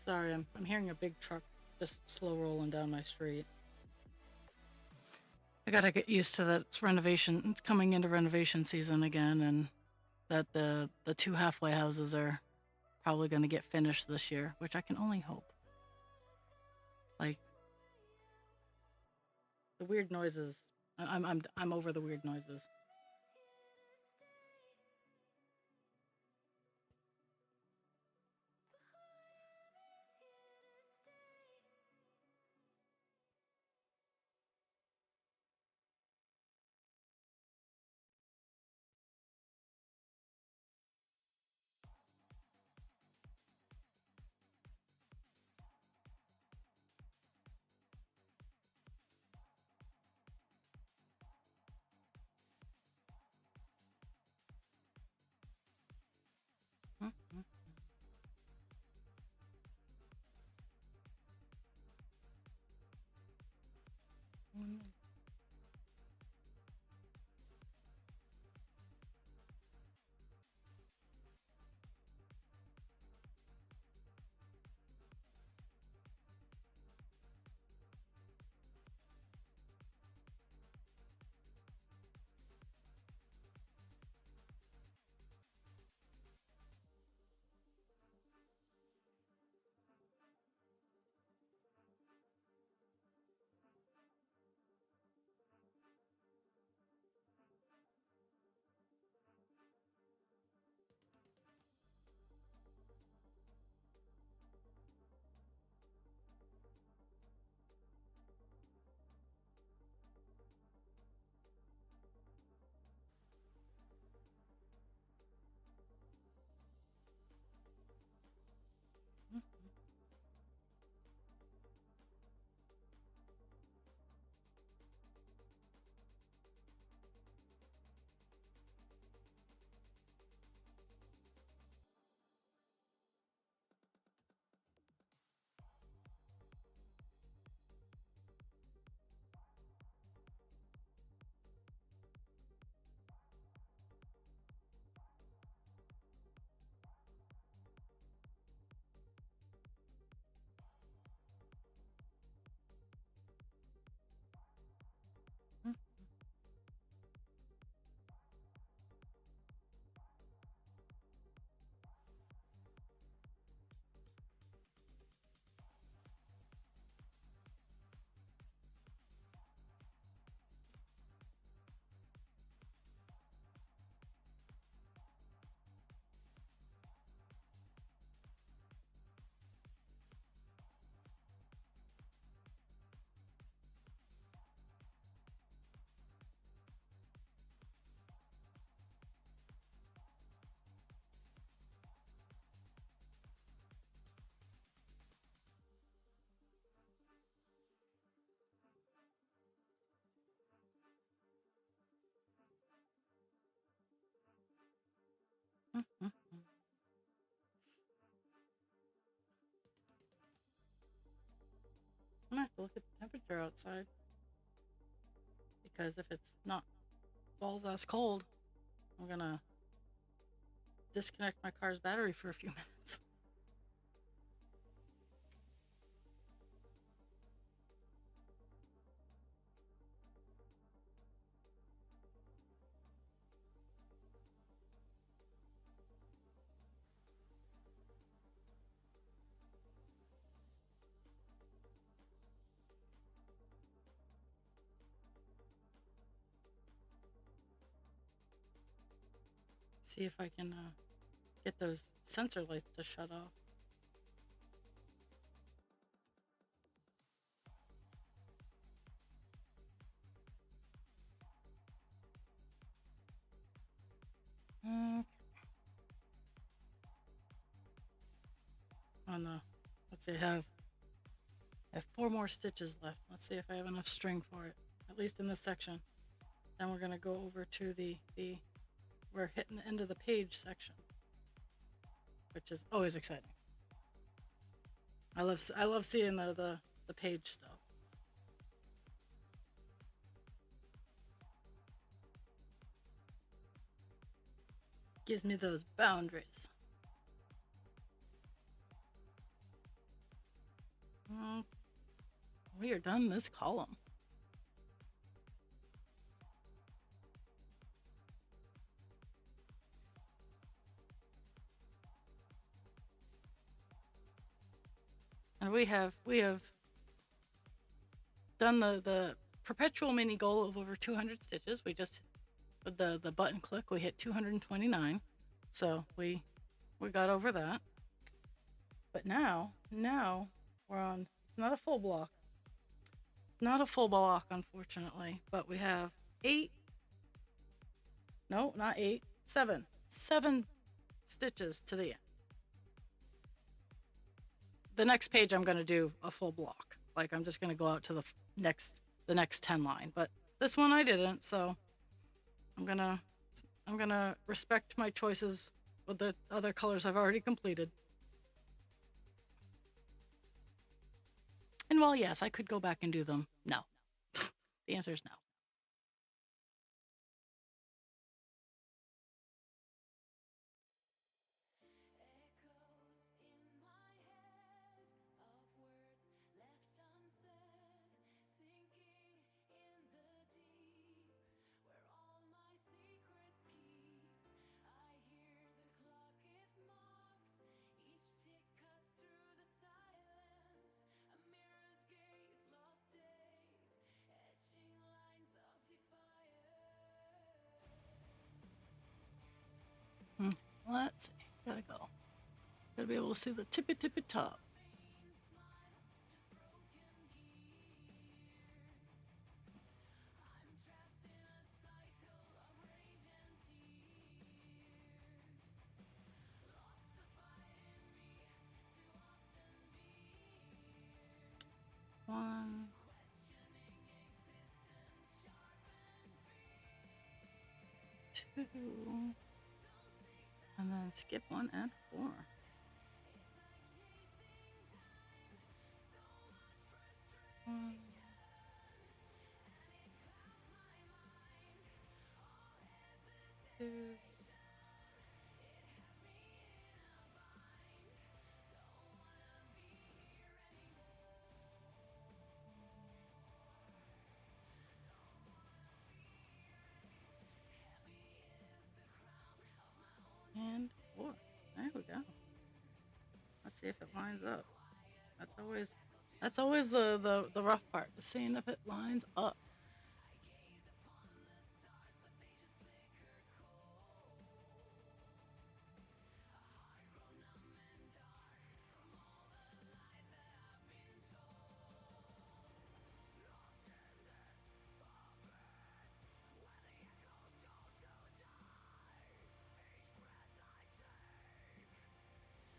Sorry, I'm hearing a big truck just slow rolling down my street. I gotta get used to that. It's renovation. It's coming into renovation season again, and that the 2 halfway houses are probably going to get finished this year, which I can only hope. Like the weird noises. I'm over the weird noises. I'm gonna have to look at the temperature outside, because if it's not balls ass cold, I'm gonna disconnect my car's battery for a few minutes. See if I can get those sensor lights to shut off. On the, let's see, I have 4 more stitches left. Let's see if I have enough string for it, at least in this section. Then we're gonna go over to we're hitting the end of the page section, which is always exciting. I love seeing the page stuff. Gives me those boundaries. We are done this column. And we have done the perpetual mini goal of over 200 stitches. We just, with the button click, we hit 229. So we got over that. But now we're on, it's not a full block. Not a full block, unfortunately, but we have 8, no, not 8, 7 stitches to the end. The next page I'm going to do a full block. Like, I'm just going to go out to the next 10 line, but this one I didn't, so I'm going to respect my choices with the other colors I've already completed. And while yes, I could go back and do them, no. The answer is no. Let's see. Gotta go. Gotta be able to see the tippy top. One, two, and then skip 1 and 4. One, two, and 4. There we go. Let's see if it lines up. That's always the rough part, seeing if it lines up.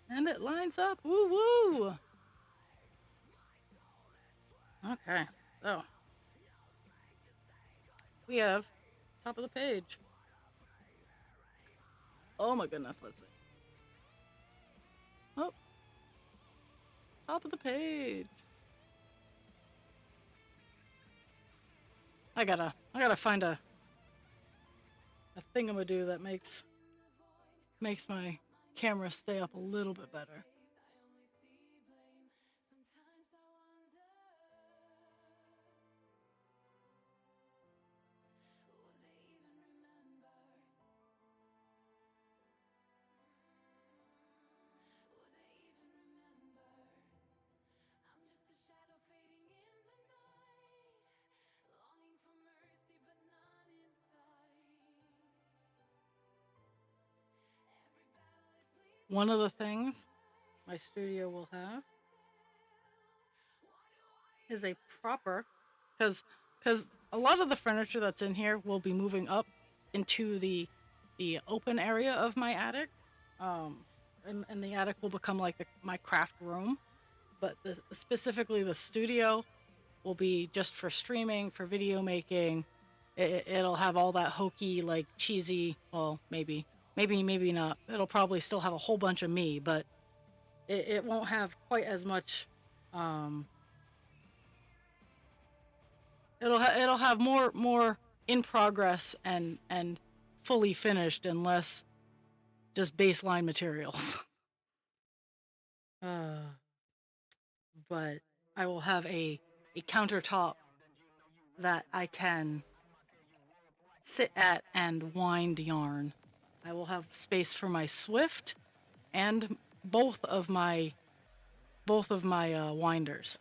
And it lines up. Woo woo. Okay, so we have top of the page. Oh my goodness, let's see. Oh, top of the page. I gotta find a thingamadoo that makes my camera stay up a little bit better. One of the things my studio will have is a proper, because a lot of the furniture that's in here will be moving up into the open area of my attic, and the attic will become like my craft room, but specifically the studio will be just for streaming, for video making. It'll have all that hokey, like cheesy, well, maybe not. It'll probably still have a whole bunch of me, but it won't have quite as much. It'll have more in progress and fully finished, and less just baseline materials. But I will have a countertop that I can sit at and wind yarn. I will have space for my Swift and both of my winders.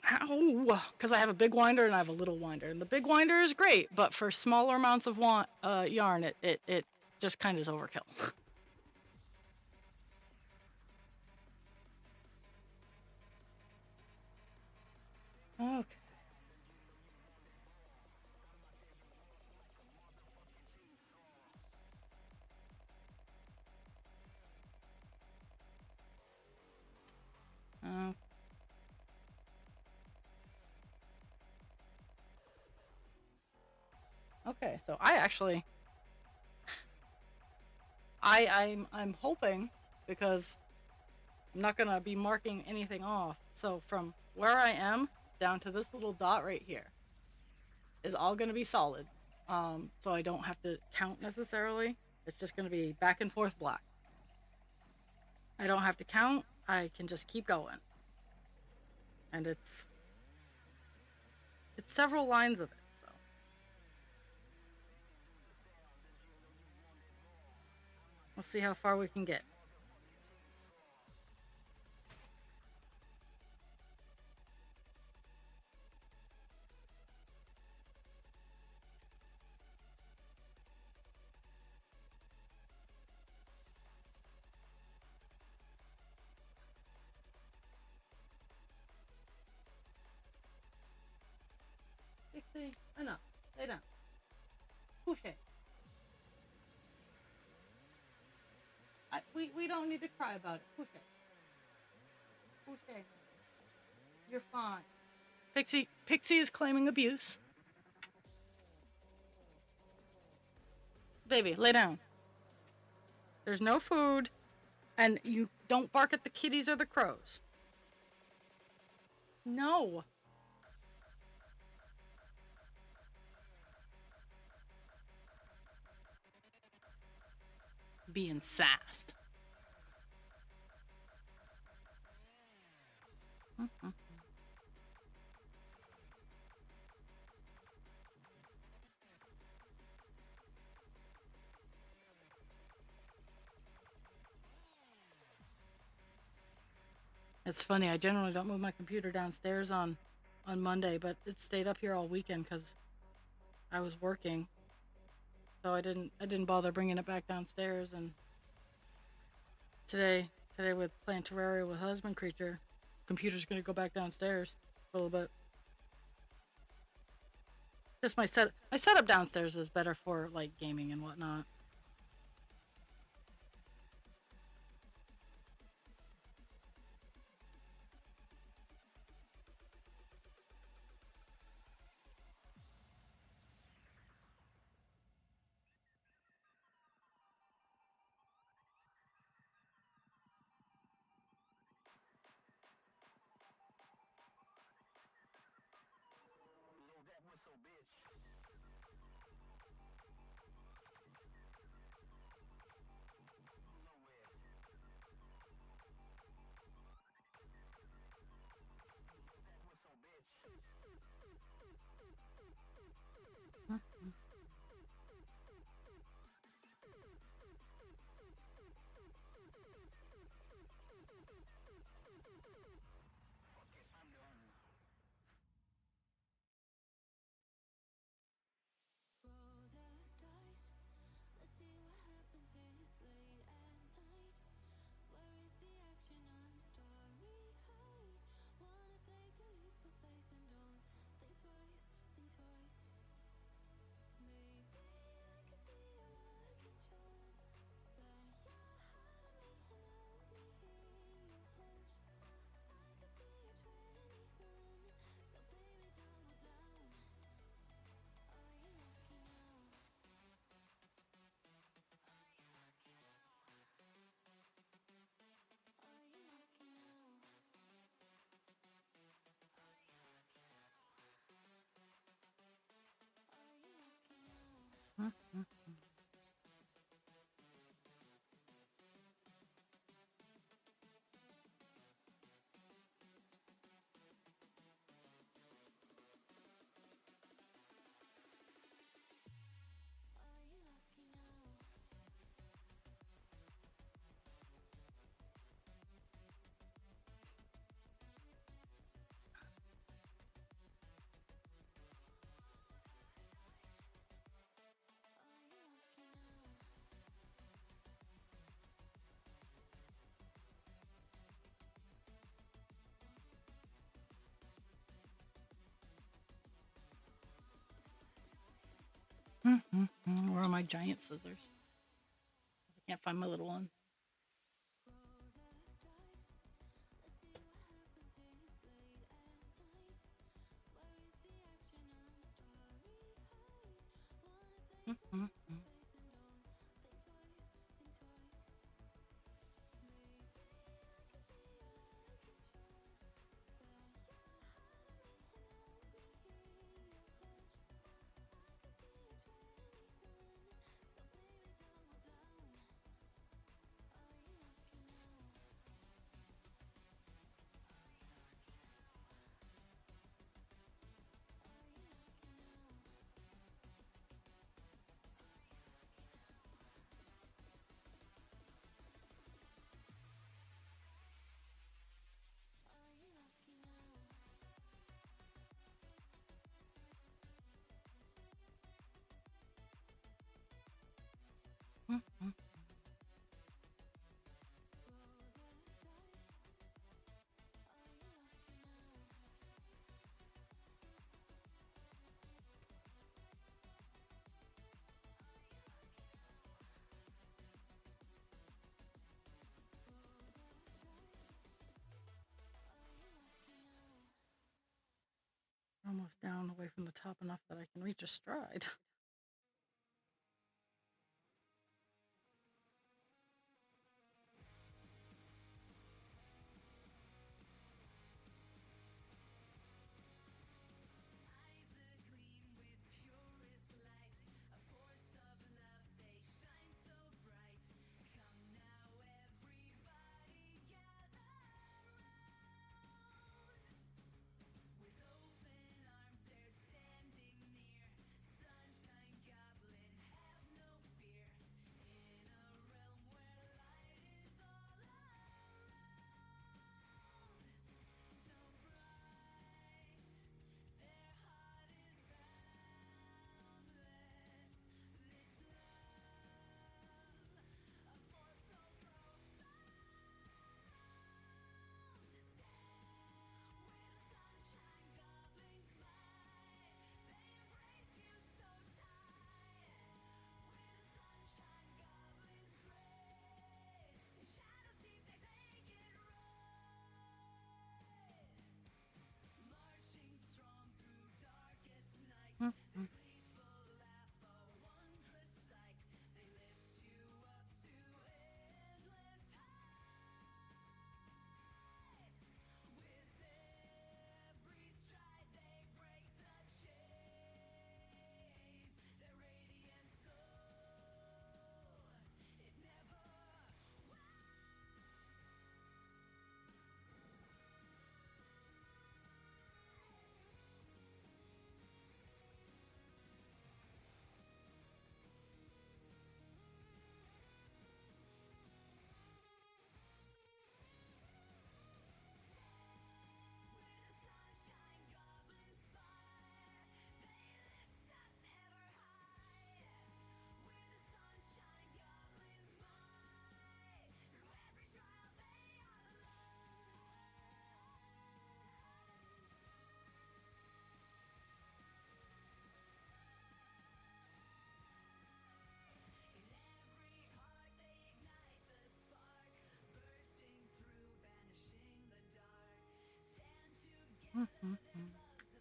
Ow! Because I have a big winder and I have a little winder, and the big winder is great, but for smaller amounts of yarn, it just kind of is overkill. Okay. Okay, so I'm hoping, because I'm not gonna be marking anything off. So from where I am down to this little dot right here is all gonna be solid. So I don't have to count necessarily. It's just gonna be back and forth black. I don't have to count. I can just keep going. And it's several lines of it. We'll see how far we can get. Dixie, enough. Lay down. Couche. We don't need to cry about it. Couche. Couche. You're fine. Pixie is claiming abuse. Baby, lay down. There's no food, and you don't bark at the kitties or the crows. No. Being sassed. Mm-hmm. It's funny, I generally don't move my computer downstairs on Monday, but it stayed up here all weekend because I was working. So I didn't bother bringing it back downstairs, and today with playing Terraria with Husband Creature, computer's gonna go back downstairs for a little bit. Just my setup downstairs is better for like gaming and whatnot. Where are my giant scissors? I can't find my little ones. Almost down away from the top enough that I can reach a stride.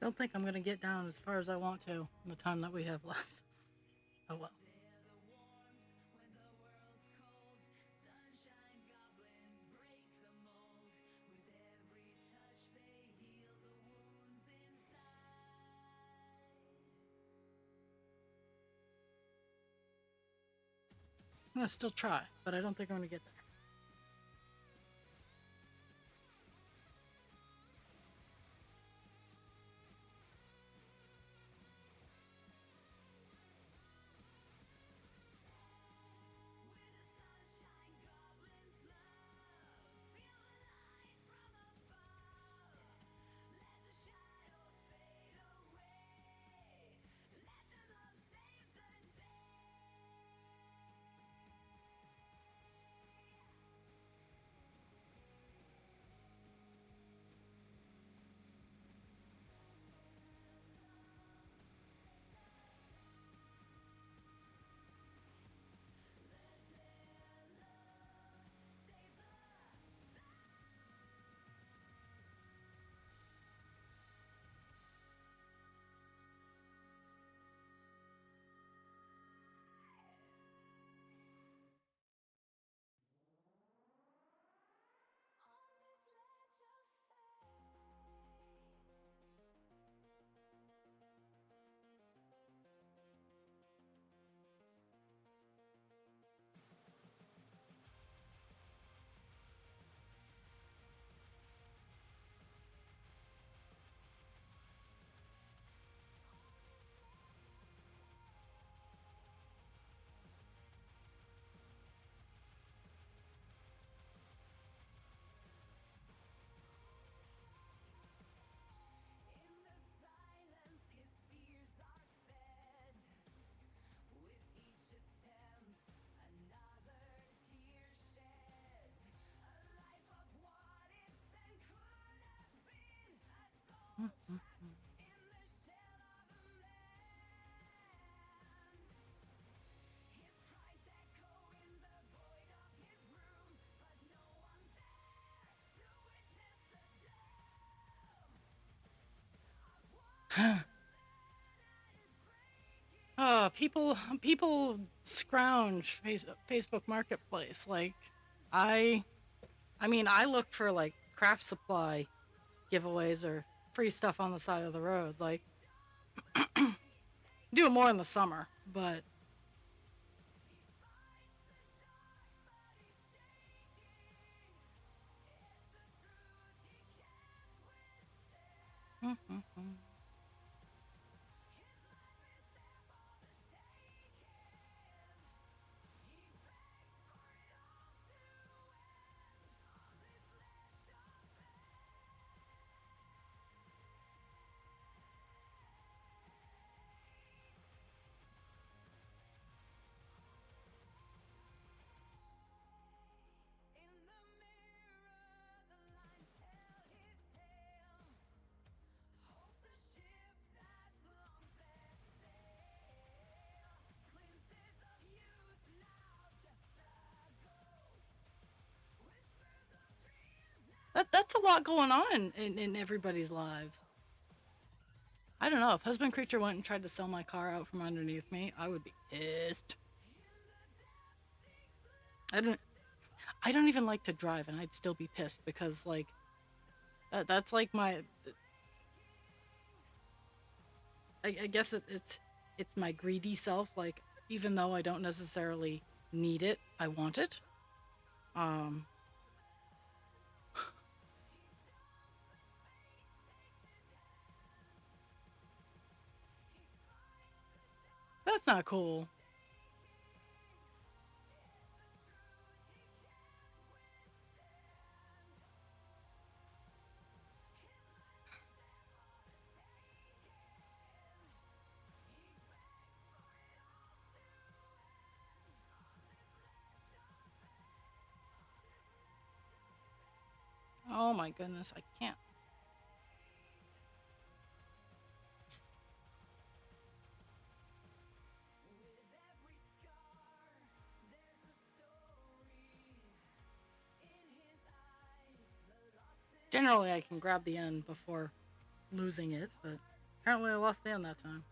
Don't think I'm gonna get down as far as I want to in the time that we have left. Oh well. I'm gonna still try, but I don't think I'm gonna get there. People scrounge Facebook Marketplace. Like, I, I mean, I look for like craft supply giveaways or free stuff on the side of the road. Like, do it more in the summer, but that's a lot going on in everybody's lives. I don't know. If Husband Creature went and tried to sell my car out from underneath me, I would be pissed. I don't. I don't even like to drive, and I'd still be pissed because like that's like my. I guess it's my greedy self. Like, even though I don't necessarily need it, I want it. Um, that's not cool. Oh my goodness, I can't. Generally, I can grab the end before losing it, but apparently I lost the end that time.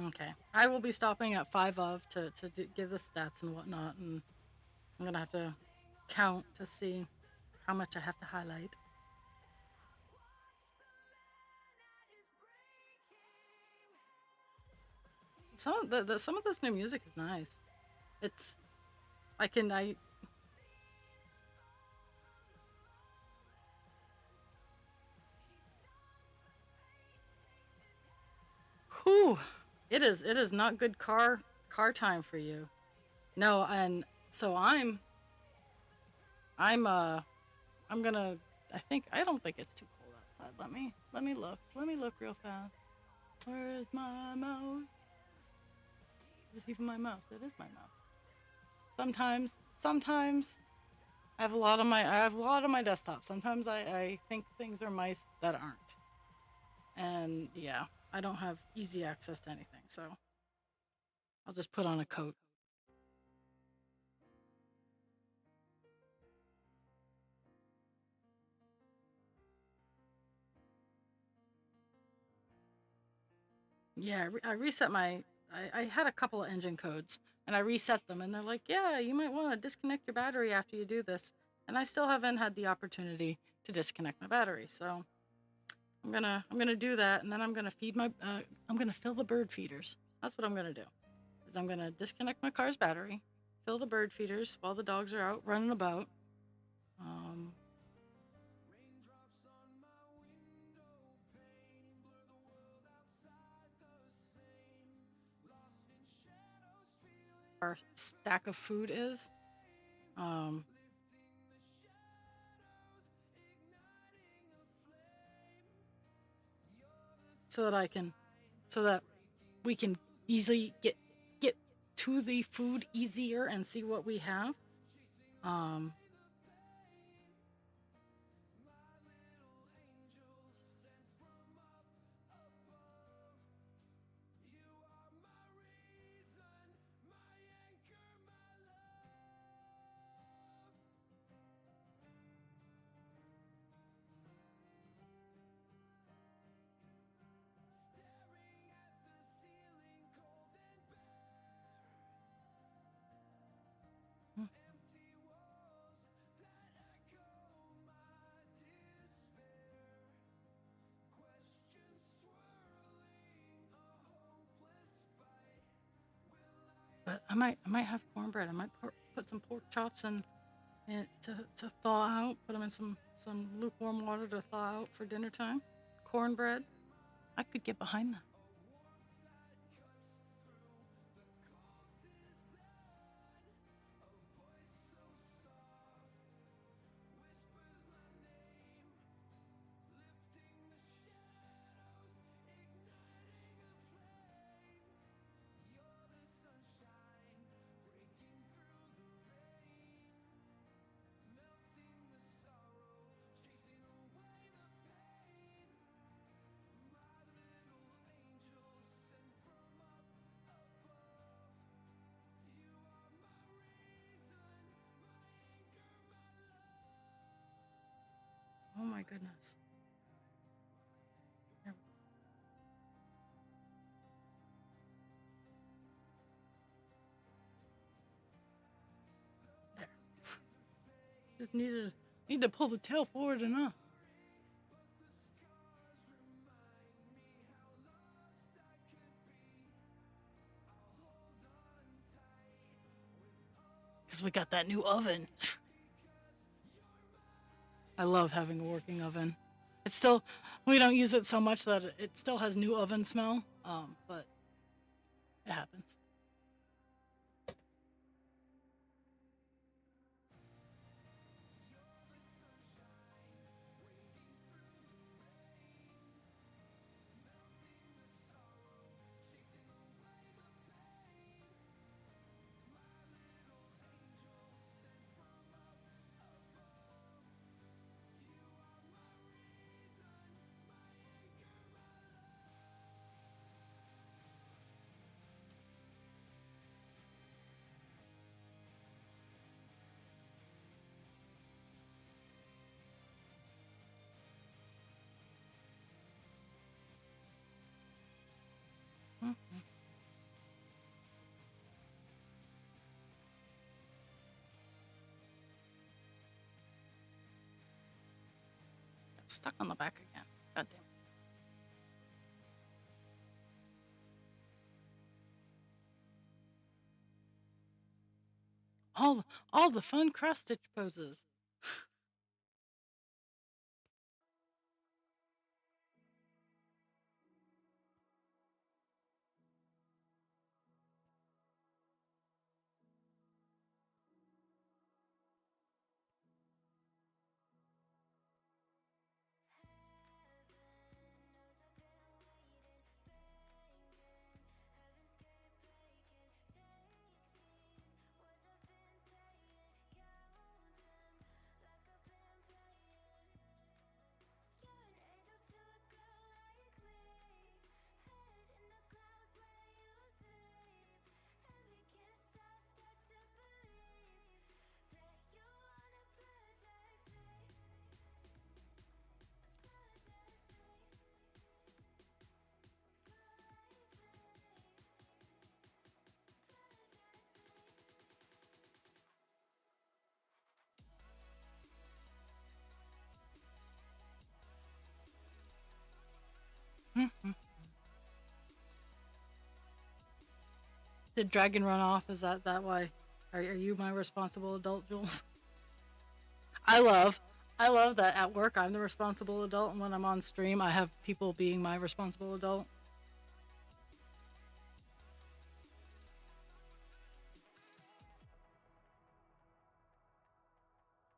Okay. I will be stopping at 5 of to give the stats and whatnot, and I'm gonna have to count to see how much I have to highlight. Some of this new music is nice. It's I whew, it is not good car time for you. No, and so I'm I'm gonna I don't think it's too cold outside. Let me look real fast. Where is my mouse? Is it even my mouse? It is my mouse. Sometimes I have a lot on my desktop. Sometimes I think things are mice that aren't. And yeah, I don't have easy access to anything, so I'll just put on a coat. Yeah, I reset my. I had a couple of engine codes and I reset them, and they're like, yeah, you might want to disconnect your battery after you do this. And I still haven't had the opportunity to disconnect my battery, so I'm gonna do that, and then I'm gonna fill the bird feeders. That's what I'm gonna do. Is I'm gonna disconnect my car's battery, fill the bird feeders while the dogs are out running about. Um, our stack of food is. Um, so that I can, so that we can easily get to the food easier and see what we have. Um, but I might have cornbread. I might put some pork chops in to thaw out. Put them in some lukewarm water to thaw out for dinner time. Cornbread. I could get behind that. Oh my goodness. There. Just need to pull the tail forward enough. Because we got that new oven. I love having a working oven. It's still, we don't use it so much that it still has new oven smell, but it happens. Mhm. Got stuck on the back again. God damn. All the fun cross stitch poses. Mhm. Did Dragon run off? Is that why? Are you my responsible adult, Jules? I love I love that at work I'm the responsible adult, and when I'm on stream I have people being my responsible adult.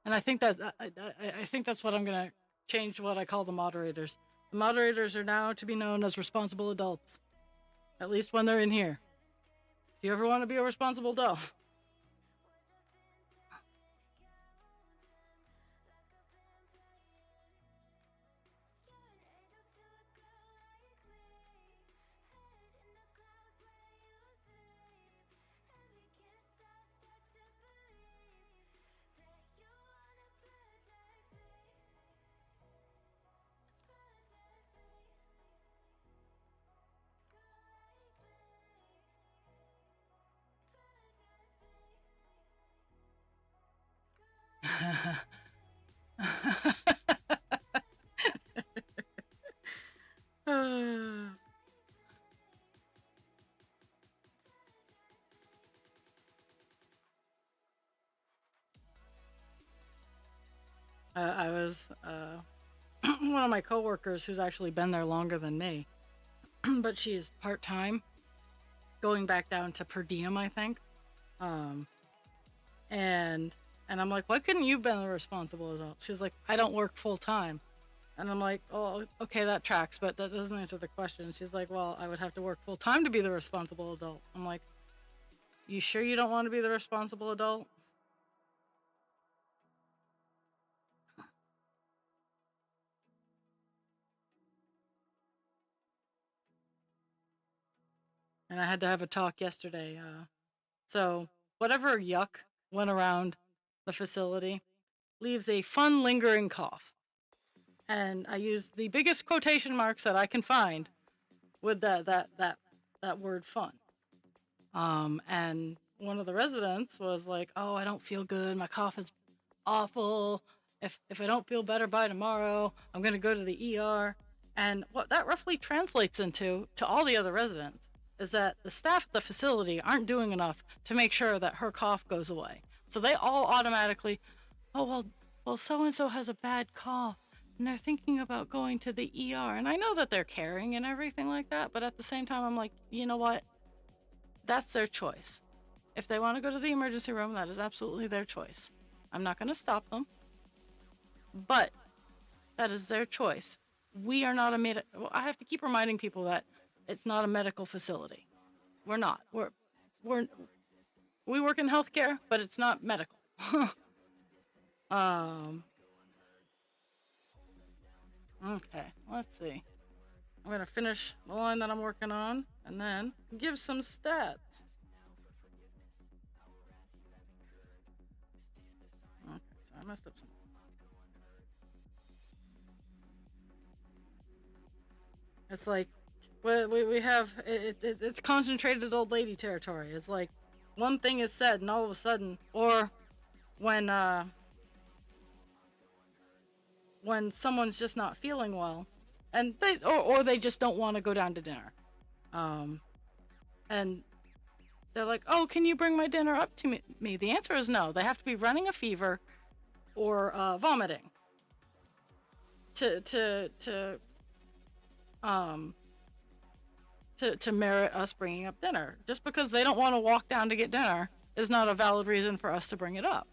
And I think that I think that's what I'm gonna change what I call the moderators. The moderators are now to be known as responsible adults. At least when they're in here. If you ever want to be a responsible adult. I was one of my coworkers who's actually been there longer than me, but she's part time, going back down to per diem, I think. Um, and I'm like, why couldn't you been the responsible adult? She's like, I don't work full time. And I'm like, oh, okay, that tracks, but that doesn't answer the question. She's like, well, I would have to work full time to be the responsible adult. I'm like, you sure you don't want to be the responsible adult? And I had to have a talk yesterday. So whatever yuck went around the facility leaves a fun lingering cough. And I use the biggest quotation marks that I can find with that word fun. And one of the residents was like, "Oh, I don't feel good. My cough is awful. If I don't feel better by tomorrow, I'm gonna go to the ER." And what that roughly translates into to all the other residents is that the staff at the facility aren't doing enough to make sure that her cough goes away. So they all automatically, "Oh well, so and so has a bad cough, and they're thinking about going to the ER." And I know that they're caring and everything like that, but at the same time, I'm like, you know what? That's their choice. If they want to go to the emergency room, that is absolutely their choice. I'm not going to stop them, but that is their choice. We are not well, I have to keep reminding people that it's not a medical facility. We're not. We're we work in healthcare, but it's not medical. um. Okay. Let's see. I'm gonna finish the line that I'm working on, and then give some stats. Okay, so I messed up some. It's like we have it's concentrated old lady territory. It's like one thing is said, and all of a sudden, or when someone's just not feeling well, and or they just don't want to go down to dinner, and they're like, "Oh, can you bring my dinner up to me?" The answer is no. They have to be running a fever or vomiting to um to merit us bringing up dinner. Just because they don't want to walk down to get dinner is not a valid reason for us to bring it up.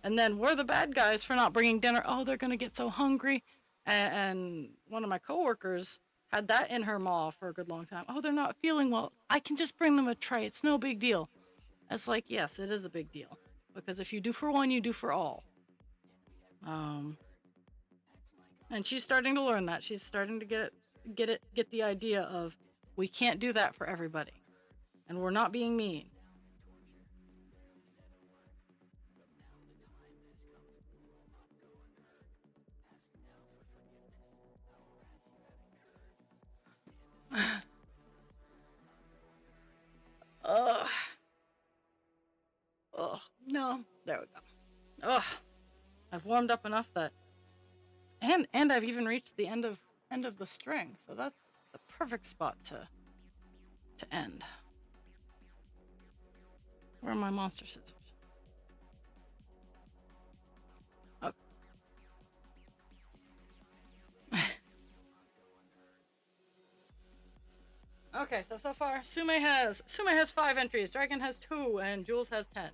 And then we're the bad guys for not bringing dinner. Oh, they're gonna get so hungry. And one of my coworkers had that in her maw for a good long time. Oh, they're not feeling well. I can just bring them a tray. It's no big deal. It's like, yes, it is a big deal, because if you do for one, you do for all. And she's starting to learn that. She's starting to get the idea of, we can't do that for everybody, and we're not being mean. Ugh. Oh no, there we go. Ugh. I've warmed up enough that, and I've even reached the end of the string, so that's the perfect spot to end. Where are my monster scissors? Oh. Okay, so far Sume has 5 entries, Dragon has 2, and Jules has 10.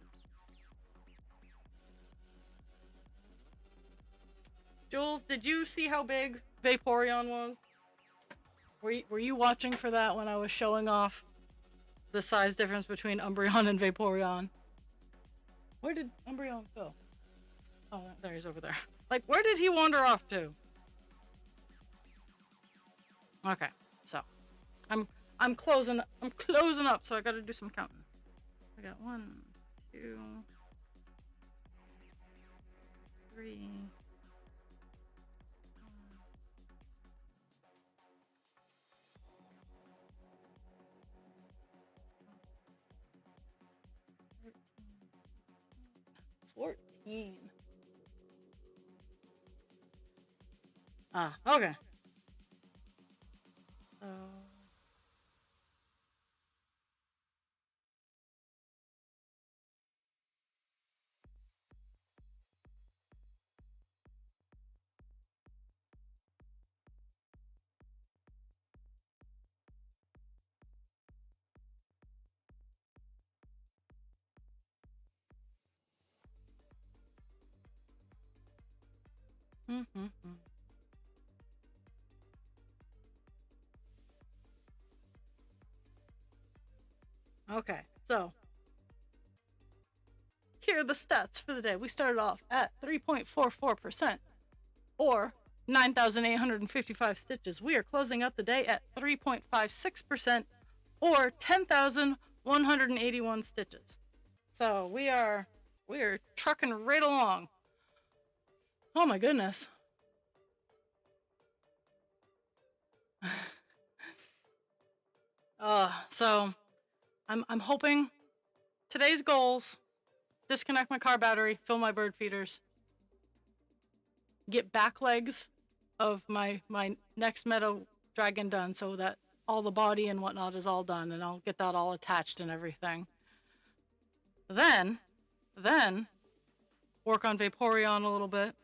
Jules, did you see how big Vaporeon was? Were you watching for that when I was showing off the size difference between Umbreon and Vaporeon? Where did Umbreon go? Oh, there he's over there. Like, where did he wander off to? Okay, so I'm closing up, so I gotta do some counting. I got 1, 2, 3. 14. Ah, okay. Okay, so here are the stats for the day. We started off at 3.44%, or 9,855 stitches. We are closing out the day at 3.56%, or 10,181 stitches. So we are trucking right along. Oh my goodness. So I'm hoping today's goals: disconnect my car battery, fill my bird feeders, get back legs of my next meadow dragon done so that all the body and whatnot is all done, and I'll get that all attached and everything. Then work on Vaporeon a little bit.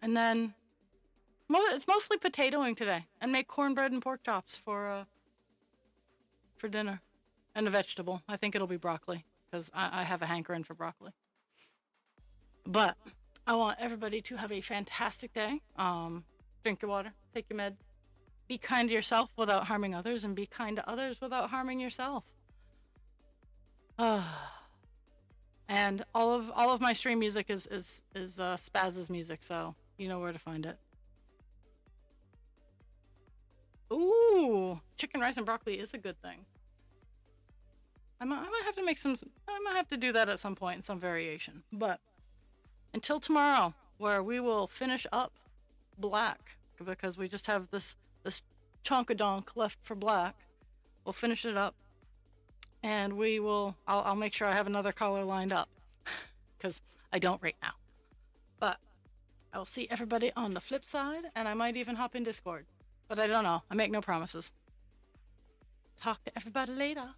And then it's mostly potatoing today, and make cornbread and pork chops for dinner, and a vegetable. I think it'll be broccoli, because I have a hankering for broccoli. But I want everybody to have a fantastic day. Drink your water, take your med, be kind to yourself without harming others, and be kind to others without harming yourself. And all of my stream music is Spaz's music, so you know where to find it. Ooh, chicken rice and broccoli is a good thing. I might have to make some. I might have to do that at some point in some variation. But until tomorrow, where we will finish up black, because we just have this chonkadonk left for black. We'll finish it up, and we will. I'll make sure I have another color lined up, because I don't right now. But I'll see everybody on the flip side, and I might even hop in Discord. But I don't know. I make no promises. Talk to everybody later.